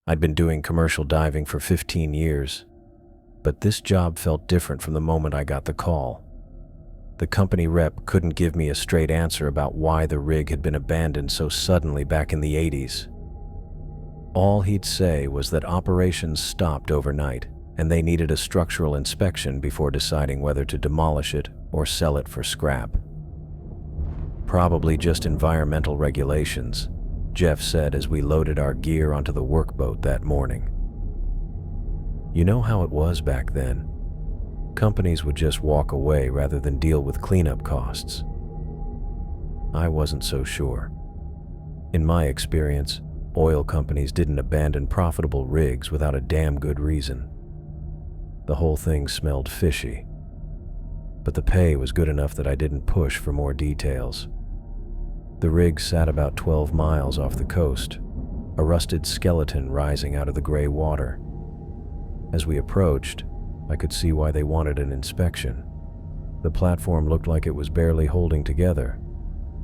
I'd been doing commercial diving for 15 years, but this job felt different from the moment I got the call. The company rep couldn't give me a straight answer about why the rig had been abandoned so suddenly back in the 80s. All he'd say was that operations stopped overnight and they needed a structural inspection before deciding whether to demolish it or sell it for scrap. Probably just environmental regulations, Jeff said as we loaded our gear onto the workboat that morning. You know how it was back then? Companies would just walk away rather than deal with cleanup costs. I wasn't so sure. In my experience, oil companies didn't abandon profitable rigs without a damn good reason. The whole thing smelled fishy, but the pay was good enough that I didn't push for more details. The rig sat about 12 miles off the coast, a rusted skeleton rising out of the gray water. As we approached, I could see why they wanted an inspection. The platform looked like it was barely holding together.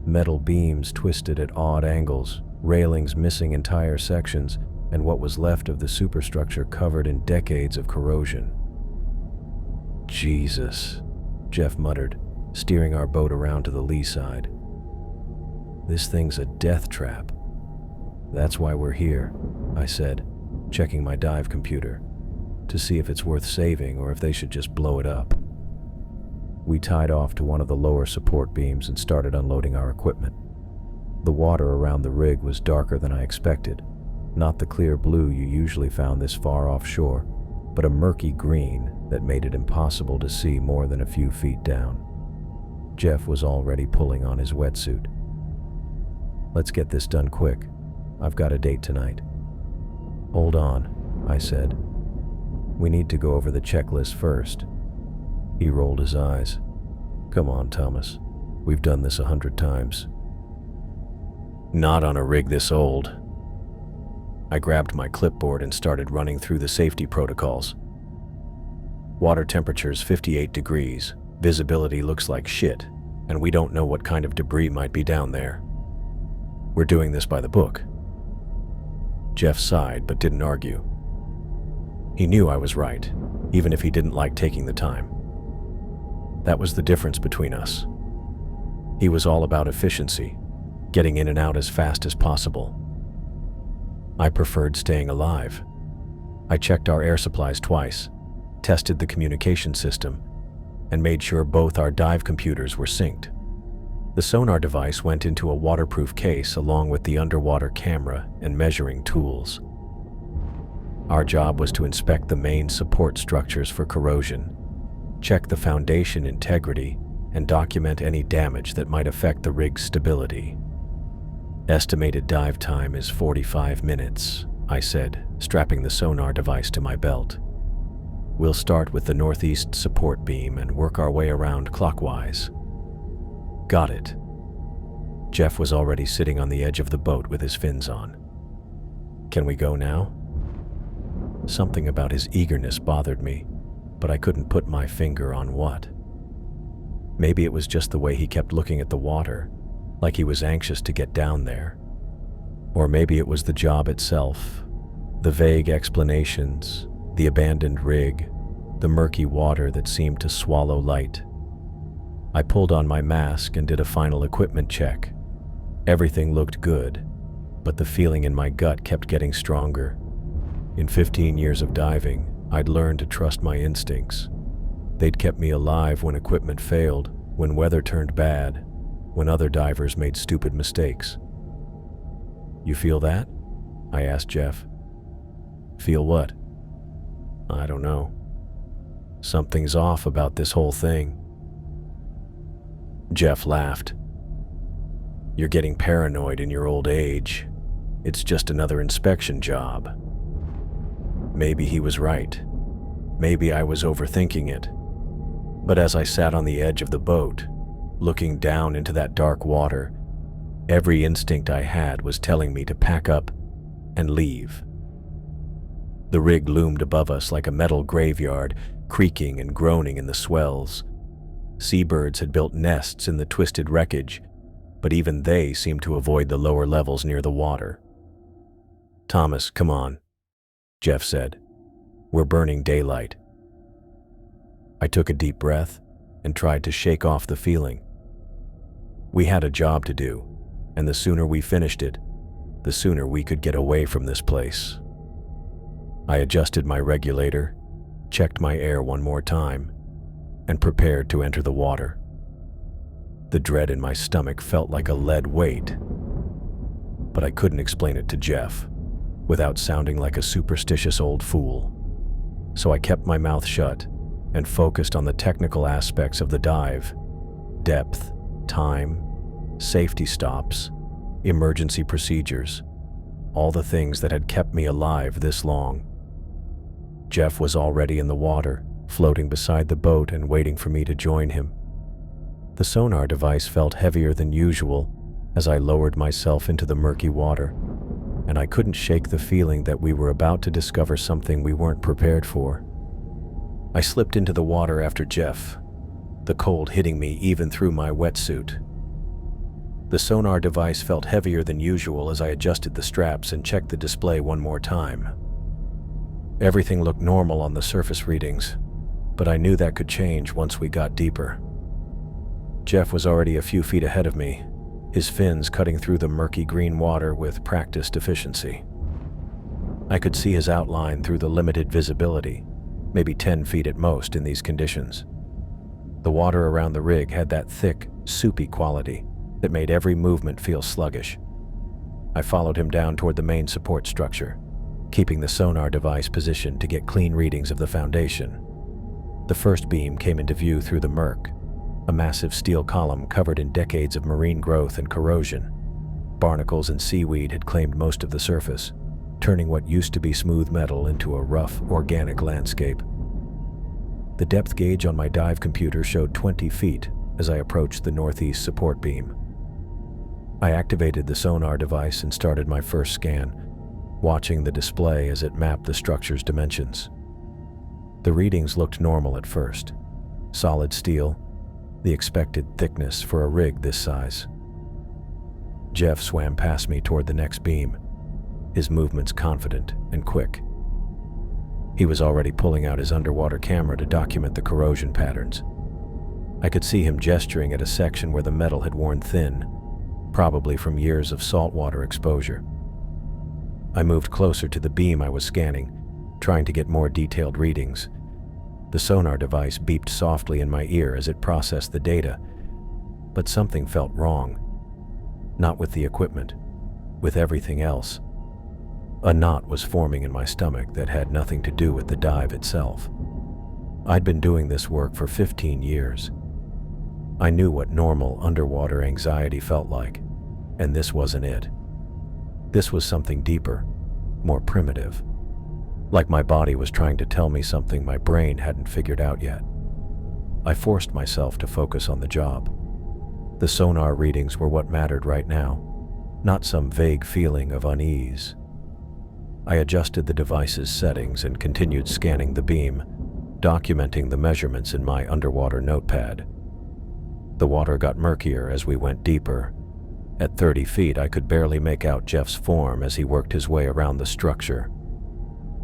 Metal beams twisted at odd angles, railings missing entire sections, and what was left of the superstructure covered in decades of corrosion. Jesus, Jeff muttered, steering our boat around to the lee side. This thing's a death trap. That's why we're here, I said, checking my dive computer, to see if it's worth saving or if they should just blow it up. We tied off to one of the lower support beams and started unloading our equipment. The water around the rig was darker than I expected, not the clear blue you usually found this far offshore, but a murky green that made it impossible to see more than a few feet down. Jeff was already pulling on his wetsuit. Let's get this done quick. I've got a date tonight. Hold on, I said. We need to go over the checklist first. He rolled his eyes. Come on, Thomas. We've done this 100 times. Not on a rig this old. I grabbed my clipboard and started running through the safety protocols. Water temperature's 58 degrees, visibility looks like shit, and we don't know what kind of debris might be down there. We're doing this by the book. Jeff sighed but didn't argue. He knew I was right, even if he didn't like taking the time. That was the difference between us. He was all about efficiency, getting in and out as fast as possible. I preferred staying alive. I checked our air supplies twice, tested the communication system, and made sure both our dive computers were synced. The sonar device went into a waterproof case along with the underwater camera and measuring tools. Our job was to inspect the main support structures for corrosion, check the foundation integrity, and document any damage that might affect the rig's stability. Estimated dive time is 45 minutes, I said, strapping the sonar device to my belt. We'll start with the northeast support beam and work our way around clockwise. Got it. Jeff was already sitting on the edge of the boat with his fins on. Can we go now? Something about his eagerness bothered me, but I couldn't put my finger on what. Maybe it was just the way he kept looking at the water, like he was anxious to get down there. Or maybe it was the job itself, the vague explanations, the abandoned rig, the murky water that seemed to swallow light. I pulled on my mask and did a final equipment check. Everything looked good, but the feeling in my gut kept getting stronger. In 15 years of diving, I'd learned to trust my instincts. They'd kept me alive when equipment failed, when weather turned bad, when other divers made stupid mistakes. You feel that? I asked Jeff. Feel what? I don't know. Something's off about this whole thing. Jeff laughed. You're getting paranoid in your old age. It's just another inspection job. Maybe he was right. Maybe I was overthinking it. But as I sat on the edge of the boat, looking down into that dark water, every instinct I had was telling me to pack up and leave. The rig loomed above us like a metal graveyard, creaking and groaning in the swells. Seabirds had built nests in the twisted wreckage, but even they seemed to avoid the lower levels near the water. Thomas, come on. Jeff said. "We're burning daylight." I took a deep breath and tried to shake off the feeling. We had a job to do, and the sooner we finished it, the sooner we could get away from this place. I adjusted my regulator, checked my air one more time, and prepared to enter the water. The dread in my stomach felt like a lead weight, but I couldn't explain it to Jeff without sounding like a superstitious old fool. So I kept my mouth shut and focused on the technical aspects of the dive: depth, time, safety stops, emergency procedures, all the things that had kept me alive this long. Jeff was already in the water, floating beside the boat and waiting for me to join him. The sonar device felt heavier than usual as I lowered myself into the murky water, and I couldn't shake the feeling that we were about to discover something we weren't prepared for. I slipped into the water after Jeff, the cold hitting me even through my wetsuit. The sonar device felt heavier than usual as I adjusted the straps and checked the display one more time. Everything looked normal on the surface readings, but I knew that could change once we got deeper. Jeff was already a few feet ahead of me, his fins cutting through the murky green water with practiced efficiency. I could see his outline through the limited visibility, maybe 10 feet at most in these conditions. The water around the rig had that thick, soupy quality that made every movement feel sluggish. I followed him down toward the main support structure, keeping the sonar device positioned to get clean readings of the foundation. The first beam came into view through the murk, a massive steel column covered in decades of marine growth and corrosion. Barnacles and seaweed had claimed most of the surface, turning what used to be smooth metal into a rough, organic landscape. The depth gauge on my dive computer showed 20 feet as I approached the northeast support beam. I activated the sonar device and started my first scan, watching the display as it mapped the structure's dimensions. The readings looked normal at first. Solid steel, the expected thickness for a rig this size. Jeff swam past me toward the next beam, his movements confident and quick. He was already pulling out his underwater camera to document the corrosion patterns. I could see him gesturing at a section where the metal had worn thin, probably from years of saltwater exposure. I moved closer to the beam I was scanning, trying to get more detailed readings. The sonar device beeped softly in my ear as it processed the data, but something felt wrong. Not with the equipment, with everything else. A knot was forming in my stomach that had nothing to do with the dive itself. I'd been doing this work for 15 years. I knew what normal underwater anxiety felt like, and this wasn't it. This was something deeper, more primitive. Like my body was trying to tell me something my brain hadn't figured out yet. I forced myself to focus on the job. The sonar readings were what mattered right now, not some vague feeling of unease. I adjusted the device's settings and continued scanning the beam, documenting the measurements in my underwater notepad. The water got murkier as we went deeper. At 30 feet, I could barely make out Jeff's form as he worked his way around the structure.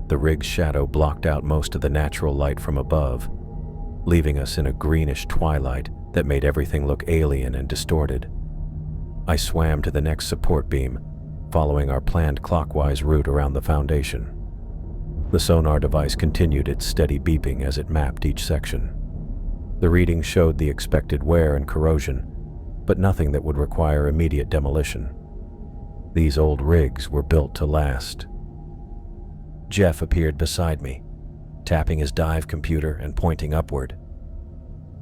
The rig's shadow blocked out most of the natural light from above, leaving us in a greenish twilight that made everything look alien and distorted. I swam to the next support beam, following our planned clockwise route around the foundation. The sonar device continued its steady beeping as it mapped each section. The readings showed the expected wear and corrosion, but nothing that would require immediate demolition. These old rigs were built to last. Jeff appeared beside me, tapping his dive computer and pointing upward.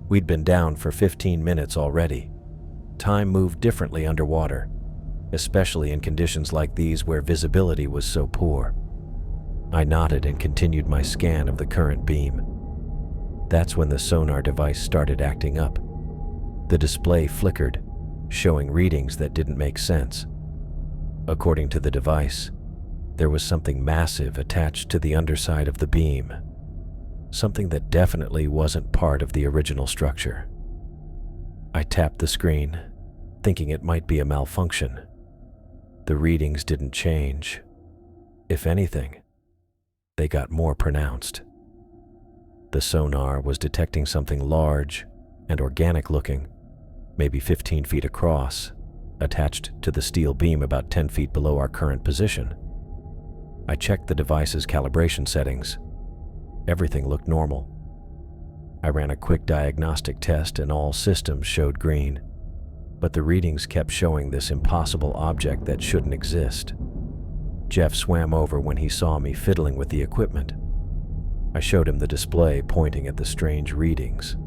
We'd been down for 15 minutes already. Time moved differently underwater, especially in conditions like these where visibility was so poor. I nodded and continued my scan of the current beam. That's when the sonar device started acting up. The display flickered, showing readings that didn't make sense. According to the device, there was something massive attached to the underside of the beam, something that definitely wasn't part of the original structure. I tapped the screen, thinking it might be a malfunction. The readings didn't change. If anything, they got more pronounced. The sonar was detecting something large and organic-looking, maybe 15 feet across, attached to the steel beam about 10 feet below our current position. I checked the device's calibration settings. Everything looked normal. I ran a quick diagnostic test and all systems showed green, but the readings kept showing this impossible object that shouldn't exist. Jeff swam over when he saw me fiddling with the equipment. I showed him the display pointing at the strange readings.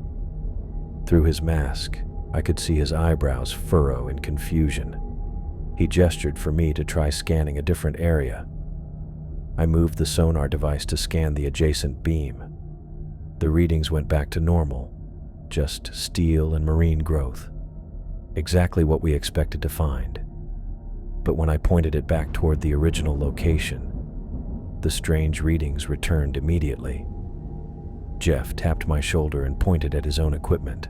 Through his mask, I could see his eyebrows furrow in confusion. He gestured for me to try scanning a different area. I moved the sonar device to scan the adjacent beam. The readings went back to normal, just steel and marine growth. Exactly what we expected to find. But when I pointed it back toward the original location, the strange readings returned immediately. Jeff tapped my shoulder and pointed at his own equipment.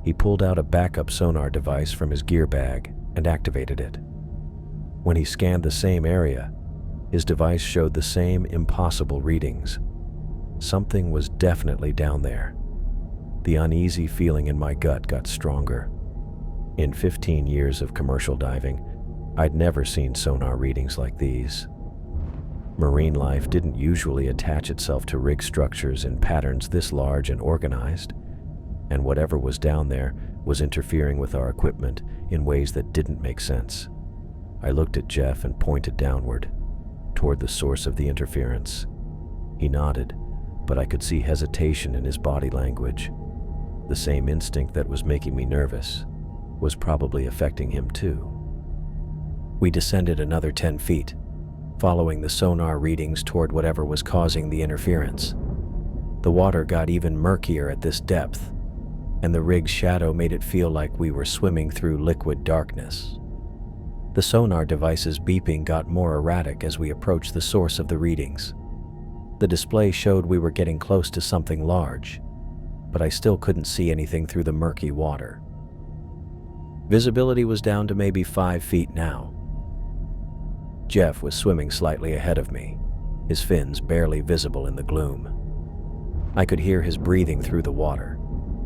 He pulled out a backup sonar device from his gear bag and activated it. When he scanned the same area, his device showed the same impossible readings. Something was definitely down there. The uneasy feeling in my gut got stronger. In 15 years of commercial diving, I'd never seen sonar readings like these. Marine life didn't usually attach itself to rig structures in patterns this large and organized, and whatever was down there was interfering with our equipment in ways that didn't make sense. I looked at Jeff and pointed downward, toward the source of the interference. He nodded, but I could see hesitation in his body language. The same instinct that was making me nervous was probably affecting him too. We descended another 10 feet, following the sonar readings toward whatever was causing the interference. The water got even murkier at this depth, and the rig's shadow made it feel like we were swimming through liquid darkness. The sonar device's beeping got more erratic as we approached the source of the readings. The display showed we were getting close to something large, but I still couldn't see anything through the murky water. Visibility was down to maybe 5 feet now. Jeff was swimming slightly ahead of me, his fins barely visible in the gloom. I could hear his breathing through the water,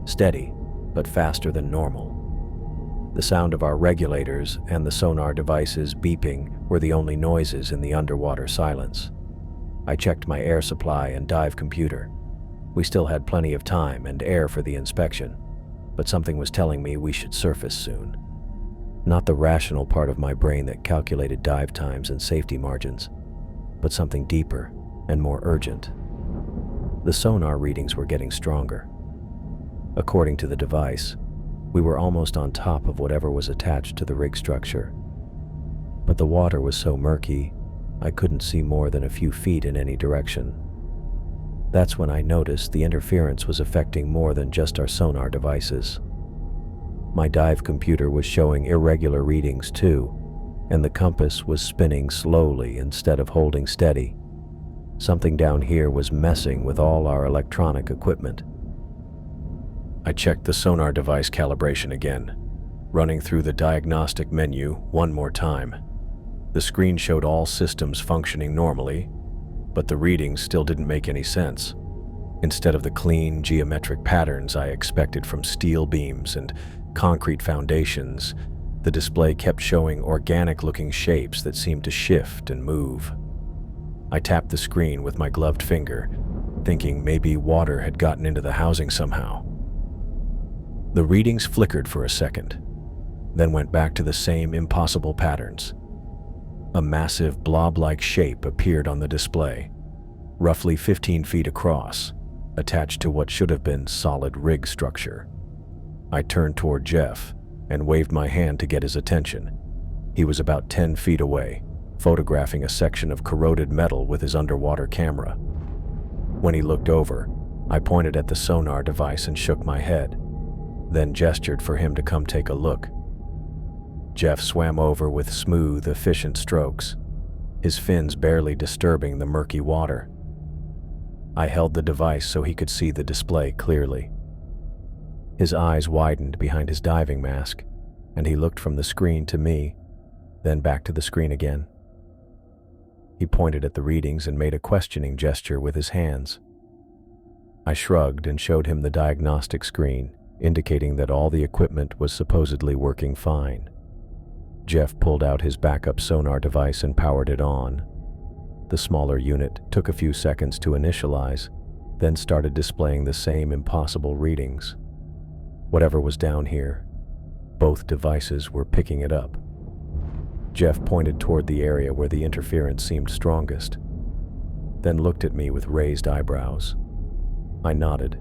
steady but faster than normal. The sound of our regulators and the sonar devices beeping were the only noises in the underwater silence. I checked my air supply and dive computer. We still had plenty of time and air for the inspection, but something was telling me we should surface soon. Not the rational part of my brain that calculated dive times and safety margins, but something deeper and more urgent. The sonar readings were getting stronger. According to the device, we were almost on top of whatever was attached to the rig structure. But the water was so murky, I couldn't see more than a few feet in any direction. That's when I noticed the interference was affecting more than just our sonar devices. My dive computer was showing irregular readings too, and the compass was spinning slowly instead of holding steady. Something down here was messing with all our electronic equipment. I checked the sonar device calibration again, running through the diagnostic menu one more time. The screen showed all systems functioning normally, but the readings still didn't make any sense. Instead of the clean, geometric patterns I expected from steel beams and concrete foundations, the display kept showing organic-looking shapes that seemed to shift and move. I tapped the screen with my gloved finger, thinking maybe water had gotten into the housing somehow. The readings flickered for a second, then went back to the same impossible patterns. A massive blob-like shape appeared on the display, roughly 15 feet across, attached to what should have been solid rig structure. I turned toward Jeff and waved my hand to get his attention. He was about 10 feet away, photographing a section of corroded metal with his underwater camera. When he looked over, I pointed at the sonar device and shook my head, then gestured for him to come take a look. Jeff swam over with smooth, efficient strokes, his fins barely disturbing the murky water. I held the device so he could see the display clearly. His eyes widened behind his diving mask, and he looked from the screen to me, then back to the screen again. He pointed at the readings and made a questioning gesture with his hands. I shrugged and showed him the diagnostic screen, indicating that all the equipment was supposedly working fine. Jeff pulled out his backup sonar device and powered it on. The smaller unit took a few seconds to initialize, then started displaying the same impossible readings. Whatever was down here, both devices were picking it up. Jeff pointed toward the area where the interference seemed strongest, then looked at me with raised eyebrows. I nodded,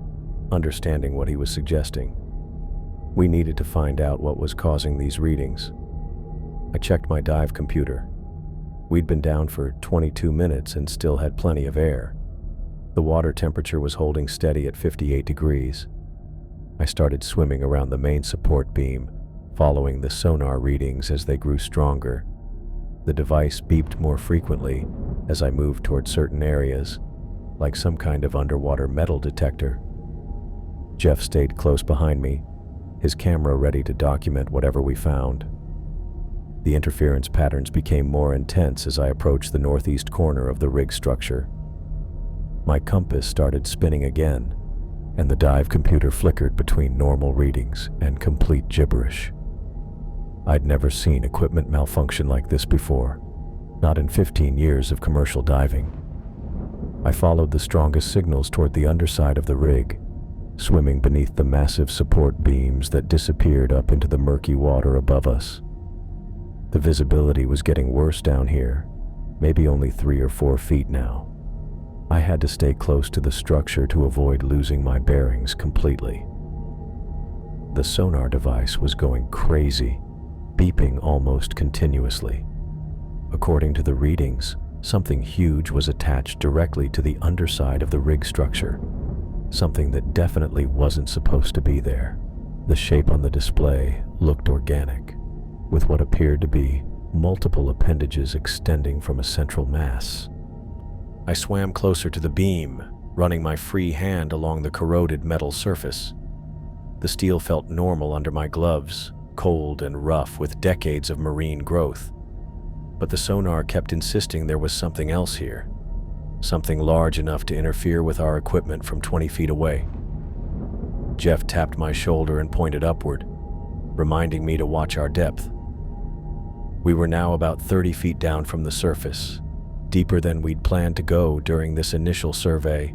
understanding what he was suggesting. We needed to find out what was causing these readings. I checked my dive computer. We'd been down for 22 minutes and still had plenty of air. The water temperature was holding steady at 58 degrees. I started swimming around the main support beam, following the sonar readings as they grew stronger. The device beeped more frequently as I moved toward certain areas, like some kind of underwater metal detector. Jeff stayed close behind me, his camera ready to document whatever we found. The interference patterns became more intense as I approached the northeast corner of the rig structure. My compass started spinning again, and the dive computer flickered between normal readings and complete gibberish. I'd never seen equipment malfunction like this before, not in 15 years of commercial diving. I followed the strongest signals toward the underside of the rig, swimming beneath the massive support beams that disappeared up into the murky water above us. The visibility was getting worse down here, maybe only 3 or 4 feet now. I had to stay close to the structure to avoid losing my bearings completely. The sonar device was going crazy, beeping almost continuously. According to the readings, something huge was attached directly to the underside of the rig structure, something that definitely wasn't supposed to be there. The shape on the display looked organic, with what appeared to be multiple appendages extending from a central mass. I swam closer to the beam, running my free hand along the corroded metal surface. The steel felt normal under my gloves, cold and rough with decades of marine growth. But the sonar kept insisting there was something else here, something large enough to interfere with our equipment from 20 feet away. Jeff tapped my shoulder and pointed upward, reminding me to watch our depth. We were now about 30 feet down from the surface, deeper than we'd planned to go during this initial survey.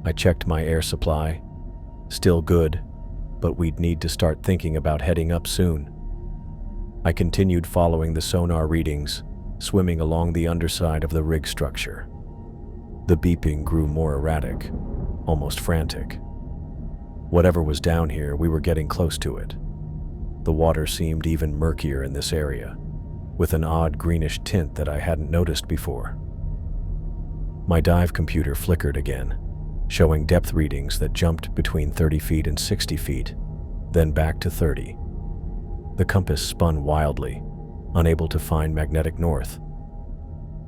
I checked my air supply. Still good, but we'd need to start thinking about heading up soon. I continued following the sonar readings, swimming along the underside of the rig structure. The beeping grew more erratic, almost frantic. Whatever was down here, we were getting close to it. The water seemed even murkier in this area, with an odd greenish tint that I hadn't noticed before. My dive computer flickered again, showing depth readings that jumped between 30 feet and 60 feet, then back to 30. The compass spun wildly, unable to find magnetic north.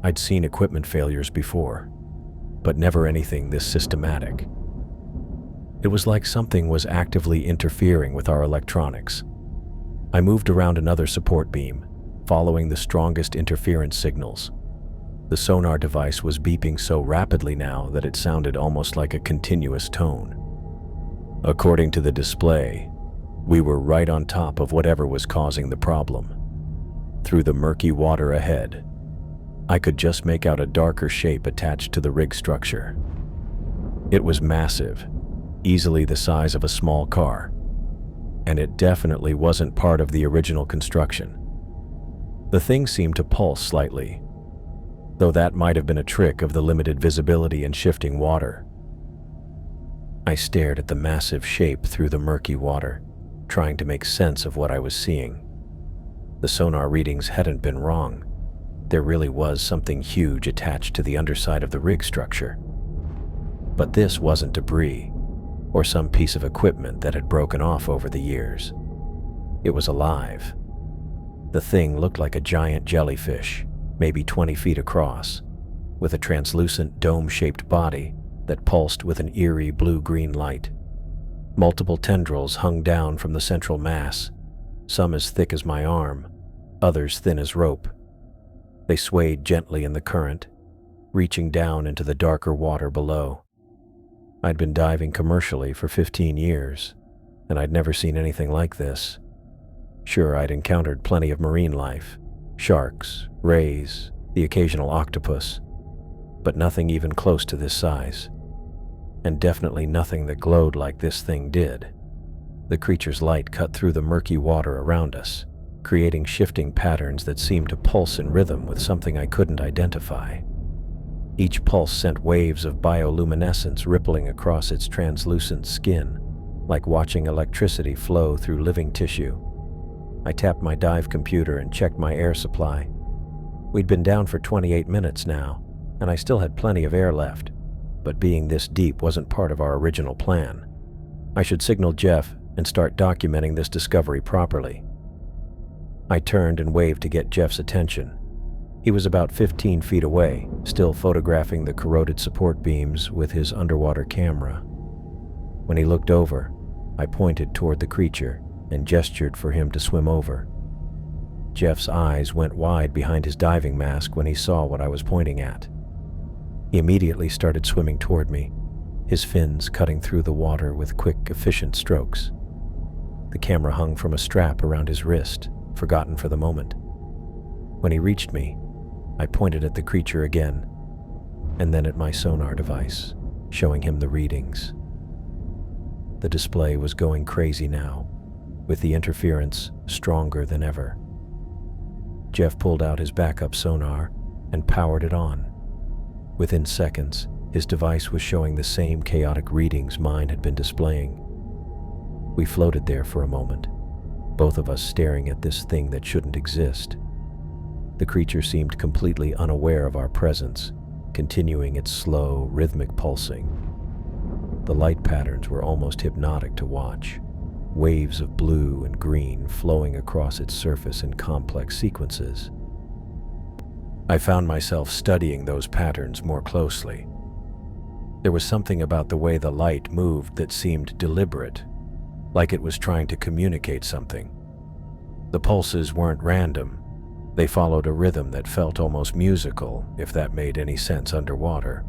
I'd seen equipment failures before, but never anything this systematic. It was like something was actively interfering with our electronics. I moved around another support beam, following the strongest interference signals. The sonar device was beeping so rapidly now that it sounded almost like a continuous tone. According to the display, we were right on top of whatever was causing the problem. Through the murky water ahead, I could just make out a darker shape attached to the rig structure. It was massive, easily the size of a small car, and it definitely wasn't part of the original construction. The thing seemed to pulse slightly, though that might have been a trick of the limited visibility and shifting water. I stared at the massive shape through the murky water, trying to make sense of what I was seeing. The sonar readings hadn't been wrong. There really was something huge attached to the underside of the rig structure. But this wasn't debris, or some piece of equipment that had broken off over the years. It was alive. The thing looked like a giant jellyfish, maybe 20 feet across, with a translucent dome-shaped body that pulsed with an eerie blue-green light. Multiple tendrils hung down from the central mass, some as thick as my arm, others thin as rope. They swayed gently in the current, reaching down into the darker water below. I'd been diving commercially for 15 years, and I'd never seen anything like this. Sure, I'd encountered plenty of marine life, sharks, rays, the occasional octopus, but nothing even close to this size, and definitely nothing that glowed like this thing did. The creature's light cut through the murky water around us, creating shifting patterns that seemed to pulse in rhythm with something I couldn't identify. Each pulse sent waves of bioluminescence rippling across its translucent skin, like watching electricity flow through living tissue. I tapped my dive computer and checked my air supply. We'd been down for 28 minutes now, and I still had plenty of air left, but being this deep wasn't part of our original plan. I should signal Jeff and start documenting this discovery properly. I turned and waved to get Jeff's attention. He was about 15 feet away, still photographing the corroded support beams with his underwater camera. When he looked over, I pointed toward the creature and gestured for him to swim over. Jeff's eyes went wide behind his diving mask when he saw what I was pointing at. He immediately started swimming toward me, his fins cutting through the water with quick, efficient strokes. The camera hung from a strap around his wrist, forgotten for the moment. When he reached me, I pointed at the creature again, and then at my sonar device, showing him the readings. The display was going crazy now, with the interference stronger than ever. Jeff pulled out his backup sonar and powered it on. Within seconds, his device was showing the same chaotic readings mine had been displaying. We floated there for a moment, both of us staring at this thing that shouldn't exist. The creature seemed completely unaware of our presence, continuing its slow, rhythmic pulsing. The light patterns were almost hypnotic to watch, waves of blue and green flowing across its surface in complex sequences. I found myself studying those patterns more closely. There was something about the way the light moved that seemed deliberate, like it was trying to communicate something. The pulses weren't random. They followed a rhythm that felt almost musical, if that made any sense underwater.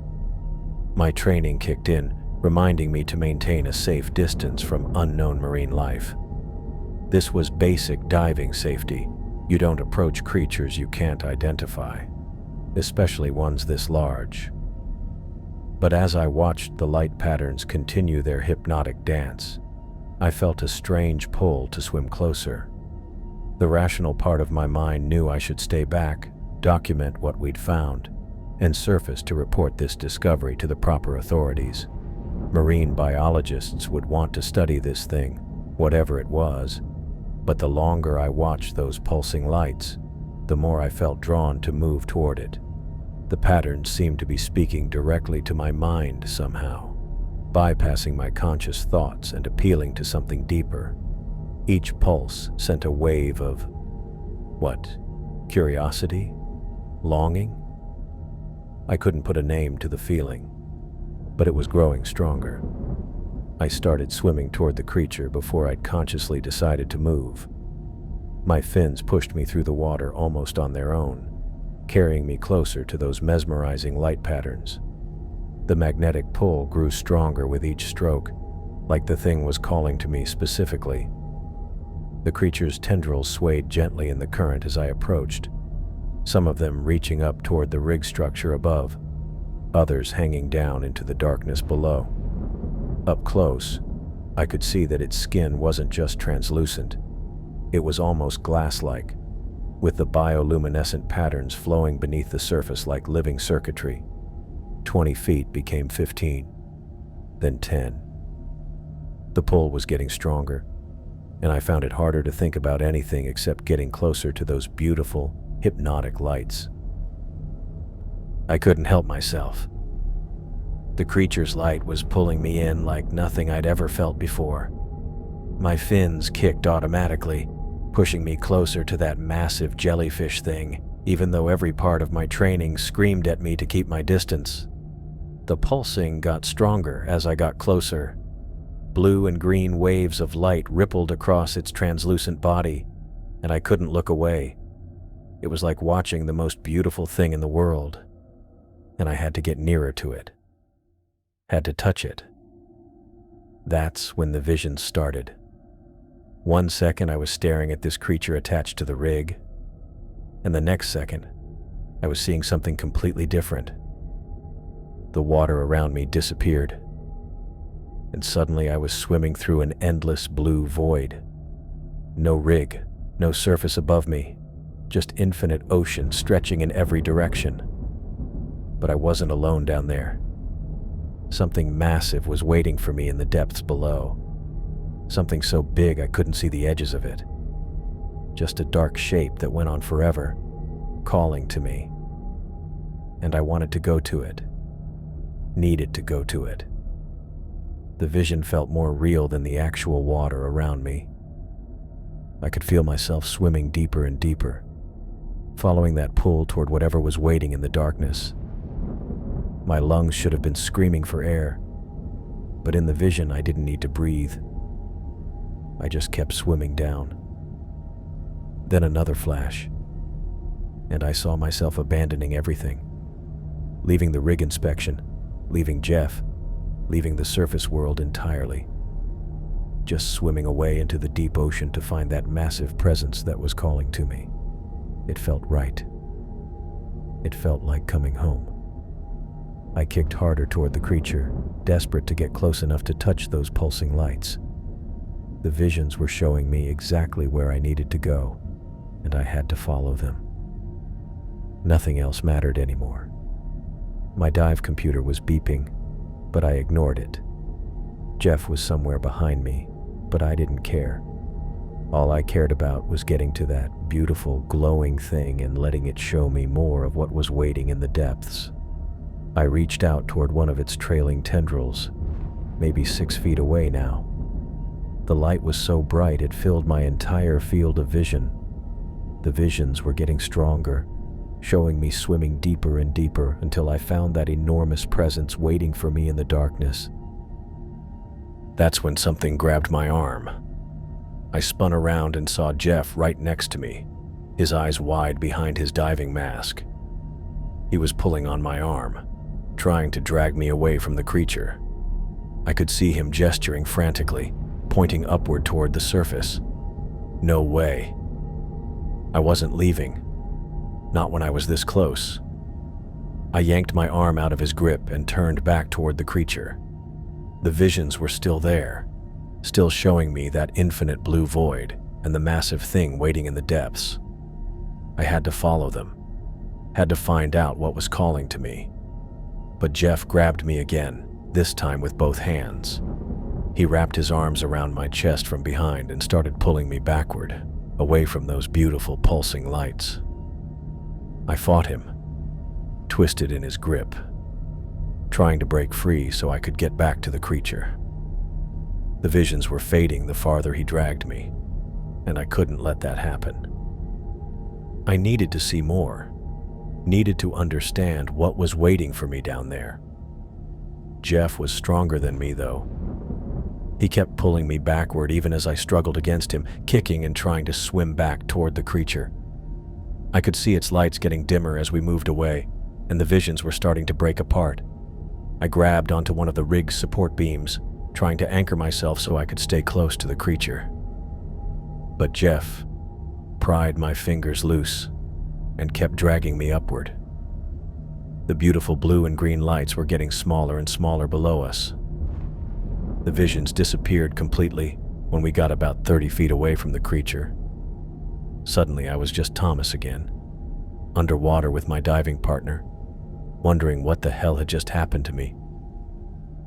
My training kicked in, reminding me to maintain a safe distance from unknown marine life. This was basic diving safety. You don't approach creatures you can't identify, especially ones this large. But as I watched the light patterns continue their hypnotic dance, I felt a strange pull to swim closer. The rational part of my mind knew I should stay back, document what we'd found, and surface to report this discovery to the proper authorities. Marine biologists would want to study this thing, whatever it was, but the longer I watched those pulsing lights, the more I felt drawn to move toward it. The patterns seemed to be speaking directly to my mind somehow, bypassing my conscious thoughts and appealing to something deeper. Each pulse sent a wave of, curiosity? Longing? I couldn't put a name to the feeling, but it was growing stronger. I started swimming toward the creature before I'd consciously decided to move. My fins pushed me through the water almost on their own, carrying me closer to those mesmerizing light patterns. The magnetic pull grew stronger with each stroke, like the thing was calling to me specifically. The creature's tendrils swayed gently in the current as I approached, some of them reaching up toward the rig structure above, others hanging down into the darkness below. Up close, I could see that its skin wasn't just translucent. It was almost glass-like, with the bioluminescent patterns flowing beneath the surface like living circuitry. 20 feet became 15, then 10. The pull was getting stronger, and I found it harder to think about anything except getting closer to those beautiful, hypnotic lights. I couldn't help myself. The creature's light was pulling me in like nothing I'd ever felt before. My fins kicked automatically, pushing me closer to that massive jellyfish thing, even though every part of my training screamed at me to keep my distance. The pulsing got stronger as I got closer. Blue and green waves of light rippled across its translucent body, and I couldn't look away. It was like watching the most beautiful thing in the world, and I had to get nearer to it. Had to touch it. That's when the vision started. 1 second I was staring at this creature attached to the rig, and the next second I was seeing something completely different. The water around me disappeared, and suddenly I was swimming through an endless blue void. No rig, no surface above me, just infinite ocean stretching in every direction. But I wasn't alone down there. Something massive was waiting for me in the depths below. Something so big I couldn't see the edges of it. Just a dark shape that went on forever, calling to me. And I wanted to go to it. Needed to go to it. The vision felt more real than the actual water around me. I could feel myself swimming deeper and deeper, following that pull toward whatever was waiting in the darkness. My lungs should have been screaming for air, but in the vision I didn't need to breathe. I just kept swimming down. Then another flash, and I saw myself abandoning everything, leaving the rig inspection, leaving Jeff, leaving the surface world entirely, just swimming away into the deep ocean to find that massive presence that was calling to me. It felt right. It felt like coming home. I kicked harder toward the creature, desperate to get close enough to touch those pulsing lights. The visions were showing me exactly where I needed to go, and I had to follow them. Nothing else mattered anymore. My dive computer was beeping, but I ignored it. Jeff was somewhere behind me, but I didn't care. All I cared about was getting to that beautiful, glowing thing and letting it show me more of what was waiting in the depths. I reached out toward one of its trailing tendrils, maybe 6 feet away now. The light was so bright it filled my entire field of vision. The visions were getting stronger, showing me swimming deeper and deeper until I found that enormous presence waiting for me in the darkness. That's when something grabbed my arm. I spun around and saw Jeff right next to me, his eyes wide behind his diving mask. He was pulling on my arm, trying to drag me away from the creature. I could see him gesturing frantically, pointing upward toward the surface. No way. I wasn't leaving. Not when I was this close. I yanked my arm out of his grip and turned back toward the creature. The visions were still there, still showing me that infinite blue void and the massive thing waiting in the depths. I had to follow them, had to find out what was calling to me. But Jeff grabbed me again, this time with both hands. He wrapped his arms around my chest from behind and started pulling me backward, away from those beautiful pulsing lights. I fought him, twisted in his grip, trying to break free so I could get back to the creature. The visions were fading the farther he dragged me, and I couldn't let that happen. I needed to see more, needed to understand what was waiting for me down there. Jeff was stronger than me, though. He kept pulling me backward even as I struggled against him, kicking and trying to swim back toward the creature. I could see its lights getting dimmer as we moved away, and the visions were starting to break apart. I grabbed onto one of the rig's support beams, trying to anchor myself so I could stay close to the creature. But Jeff pried my fingers loose and kept dragging me upward. The beautiful blue and green lights were getting smaller and smaller below us. The visions disappeared completely when we got about 30 feet away from the creature. Suddenly, I was just Thomas again, underwater with my diving partner, wondering what the hell had just happened to me.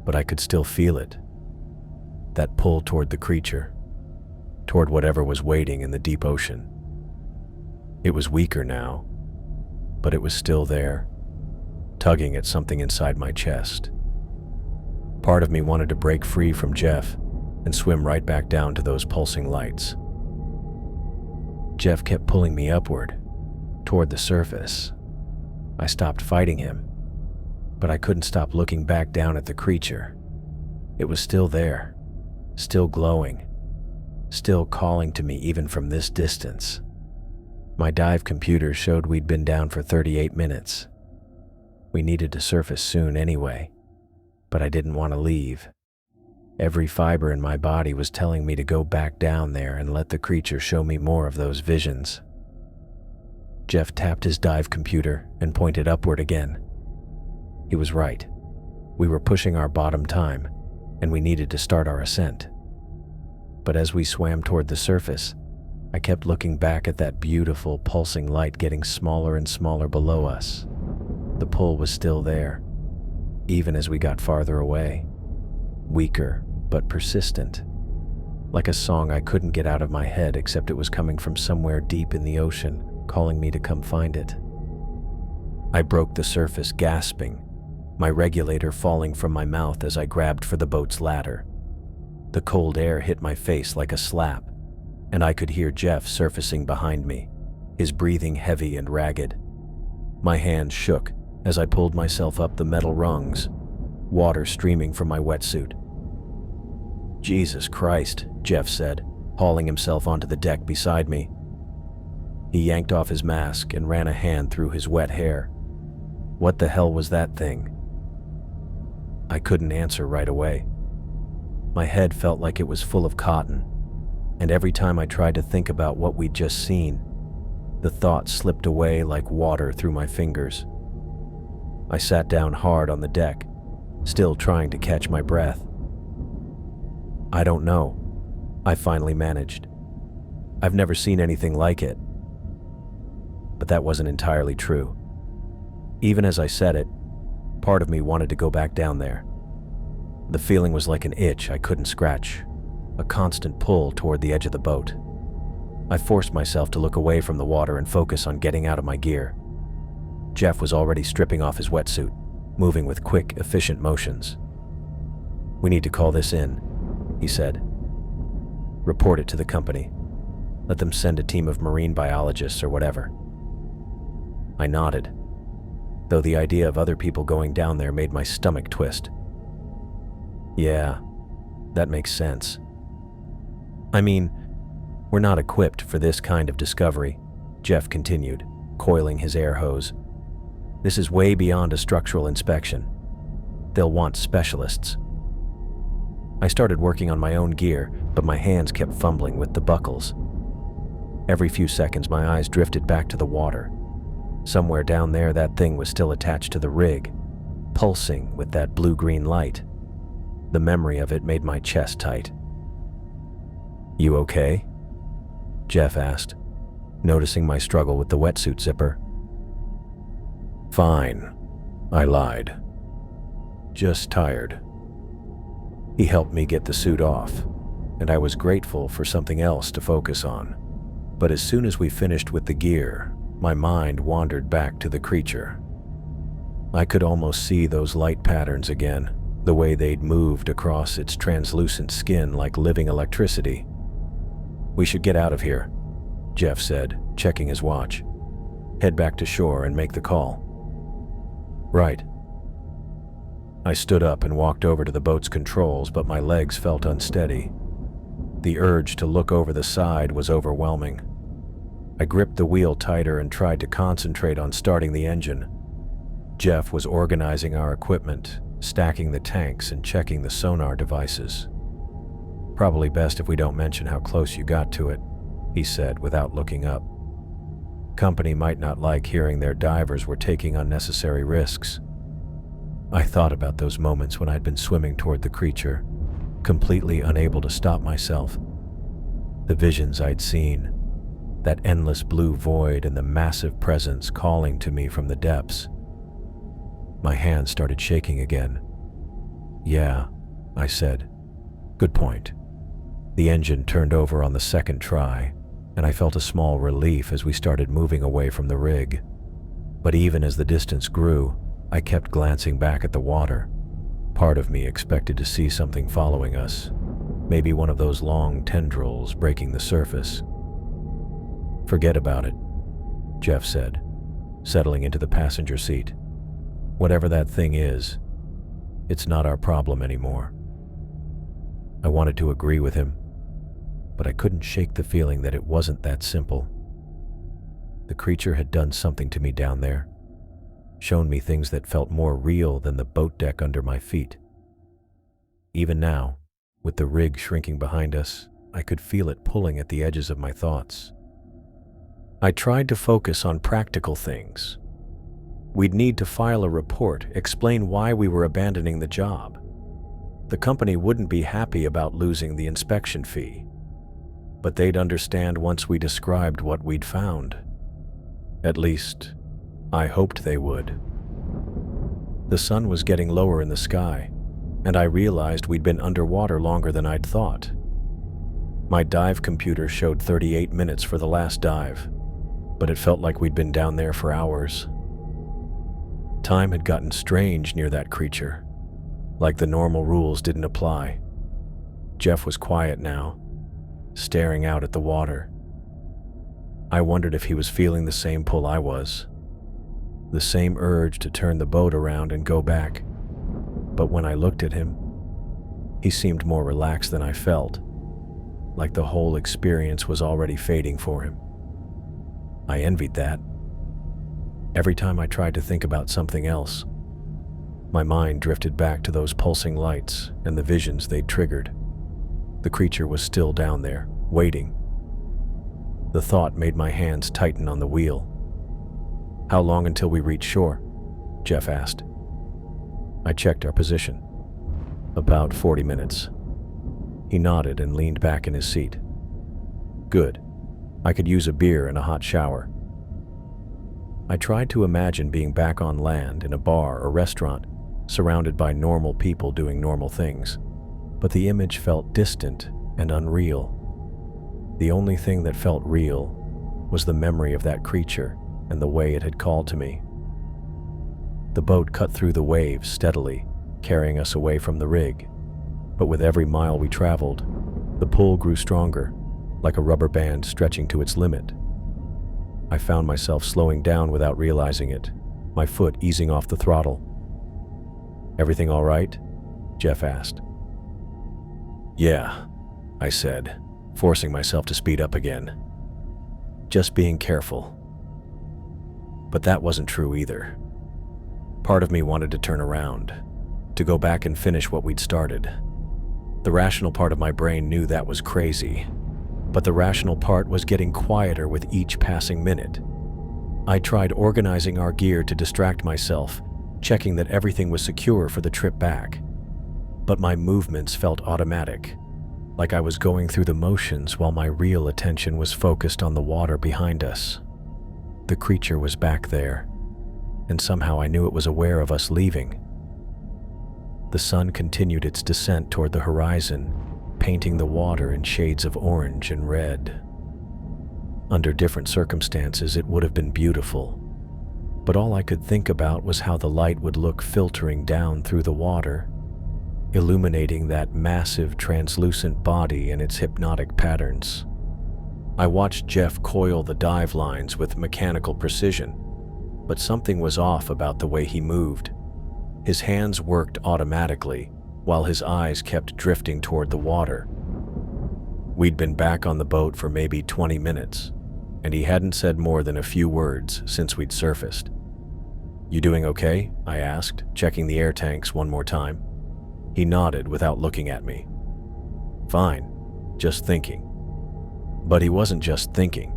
But I could still feel it, that pull toward the creature, toward whatever was waiting in the deep ocean. It was weaker now, but it was still there, tugging at something inside my chest. Part of me wanted to break free from Jeff and swim right back down to those pulsing lights. Jeff kept pulling me upward, toward the surface. I stopped fighting him, but I couldn't stop looking back down at the creature. It was still there, still glowing, still calling to me even from this distance. My dive computer showed we'd been down for 38 minutes. We needed to surface soon anyway, but I didn't want to leave. Every fiber in my body was telling me to go back down there and let the creature show me more of those visions. Jeff tapped his dive computer and pointed upward again. He was right. We were pushing our bottom time, and we needed to start our ascent. But as we swam toward the surface, I kept looking back at that beautiful, pulsing light getting smaller and smaller below us. The pull was still there, even as we got farther away. Weaker, but persistent. Like a song I couldn't get out of my head, except it was coming from somewhere deep in the ocean, calling me to come find it. I broke the surface, gasping, my regulator falling from my mouth as I grabbed for the boat's ladder. The cold air hit my face like a slap, and I could hear Jeff surfacing behind me, his breathing heavy and ragged. My hands shook as I pulled myself up the metal rungs, water streaming from my wetsuit. "Jesus Christ," Jeff said, hauling himself onto the deck beside me. He yanked off his mask and ran a hand through his wet hair. What the hell was that thing? I couldn't answer right away. My head felt like it was full of cotton, and every time I tried to think about what we'd just seen, the thoughts slipped away like water through my fingers. I sat down hard on the deck, still trying to catch my breath. "I don't know," I finally managed. "I've never seen anything like it." But that wasn't entirely true. Even as I said it, part of me wanted to go back down there. The feeling was like an itch I couldn't scratch, a constant pull toward the edge of the boat. I forced myself to look away from the water and focus on getting out of my gear. Jeff was already stripping off his wetsuit, moving with quick, efficient motions. "We need to call this in," he said. "Report it to the company. Let them send a team of marine biologists or whatever." I nodded, though the idea of other people going down there made my stomach twist. "Yeah, that makes sense. I mean, we're not equipped for this kind of discovery," Jeff continued, coiling his air hose. "This is way beyond a structural inspection. They'll want specialists." I started working on my own gear, but my hands kept fumbling with the buckles. Every few seconds, my eyes drifted back to the water. Somewhere down there, that thing was still attached to the rig, pulsing with that blue-green light. The memory of it made my chest tight. "You okay?" Jeff asked, noticing my struggle with the wetsuit zipper. "Fine," I lied. "Just tired." He helped me get the suit off, and I was grateful for something else to focus on. But as soon as we finished with the gear, my mind wandered back to the creature. I could almost see those light patterns again, the way they'd moved across its translucent skin like living electricity. "We should get out of here," Jeff said, checking his watch. "Head back to shore and make the call." "Right." I stood up and walked over to the boat's controls, but my legs felt unsteady. The urge to look over the side was overwhelming. I gripped the wheel tighter and tried to concentrate on starting the engine. Jeff was organizing our equipment, stacking the tanks and checking the sonar devices. "Probably best if we don't mention how close you got to it," he said without looking up. "Company might not like hearing their divers were taking unnecessary risks." I thought about those moments when I'd been swimming toward the creature, completely unable to stop myself. The visions I'd seen, that endless blue void and the massive presence calling to me from the depths. My hands started shaking again. "Yeah," I said. "Good point." The engine turned over on the second try, and I felt a small relief as we started moving away from the rig. But even as the distance grew, I kept glancing back at the water. Part of me expected to see something following us, maybe one of those long tendrils breaking the surface. "Forget about it," Jeff said, settling into the passenger seat. "Whatever that thing is, it's not our problem anymore." I wanted to agree with him, but I couldn't shake the feeling that it wasn't that simple. The creature had done something to me down there, shown me things that felt more real than the boat deck under my feet. Even now, with the rig shrinking behind us, I could feel it pulling at the edges of my thoughts. I tried to focus on practical things. We'd need to file a report, explain why we were abandoning the job. The company wouldn't be happy about losing the inspection fee, but they'd understand once we described what we'd found. At least, I hoped they would. The sun was getting lower in the sky, and I realized we'd been underwater longer than I'd thought. My dive computer showed 38 minutes for the last dive, but it felt like we'd been down there for hours. Time had gotten strange near that creature, like the normal rules didn't apply. Jeff was quiet now, staring out at the water. I wondered if he was feeling the same pull I was, the same urge to turn the boat around and go back. But when I looked at him, he seemed more relaxed than I felt, like the whole experience was already fading for him. I envied that. Every time I tried to think about something else, my mind drifted back to those pulsing lights and the visions they'd triggered. The creature was still down there, waiting. The thought made my hands tighten on the wheel. "How long until we reach shore?" Jeff asked. I checked our position. "About 40 minutes. He nodded and leaned back in his seat. "Good. I could use a beer and a hot shower." I tried to imagine being back on land in a bar or restaurant, surrounded by normal people doing normal things, but the image felt distant and unreal. The only thing that felt real was the memory of that creature and the way it had called to me. The boat cut through the waves steadily, carrying us away from the rig, but with every mile we traveled, the pull grew stronger, like a rubber band stretching to its limit. I found myself slowing down without realizing it, my foot easing off the throttle. "Everything all right?" Jeff asked. "Yeah," I said, forcing myself to speed up again. "Just being careful." But that wasn't true either. Part of me wanted to turn around, to go back and finish what we'd started. The rational part of my brain knew that was crazy, but the rational part was getting quieter with each passing minute. I tried organizing our gear to distract myself, checking that everything was secure for the trip back. But my movements felt automatic, like I was going through the motions while my real attention was focused on the water behind us. The creature was back there, and somehow I knew it was aware of us leaving. The sun continued its descent toward the horizon, painting the water in shades of orange and red. Under different circumstances, it would have been beautiful, but all I could think about was how the light would look filtering down through the water, illuminating that massive translucent body and its hypnotic patterns. I watched Jeff coil the dive lines with mechanical precision, but something was off about the way he moved. His hands worked automatically, while his eyes kept drifting toward the water. We'd been back on the boat for maybe 20 minutes, and he hadn't said more than a few words since we'd surfaced. "You doing okay?" I asked, checking the air tanks one more time. He nodded without looking at me. "Fine, just thinking." But he wasn't just thinking.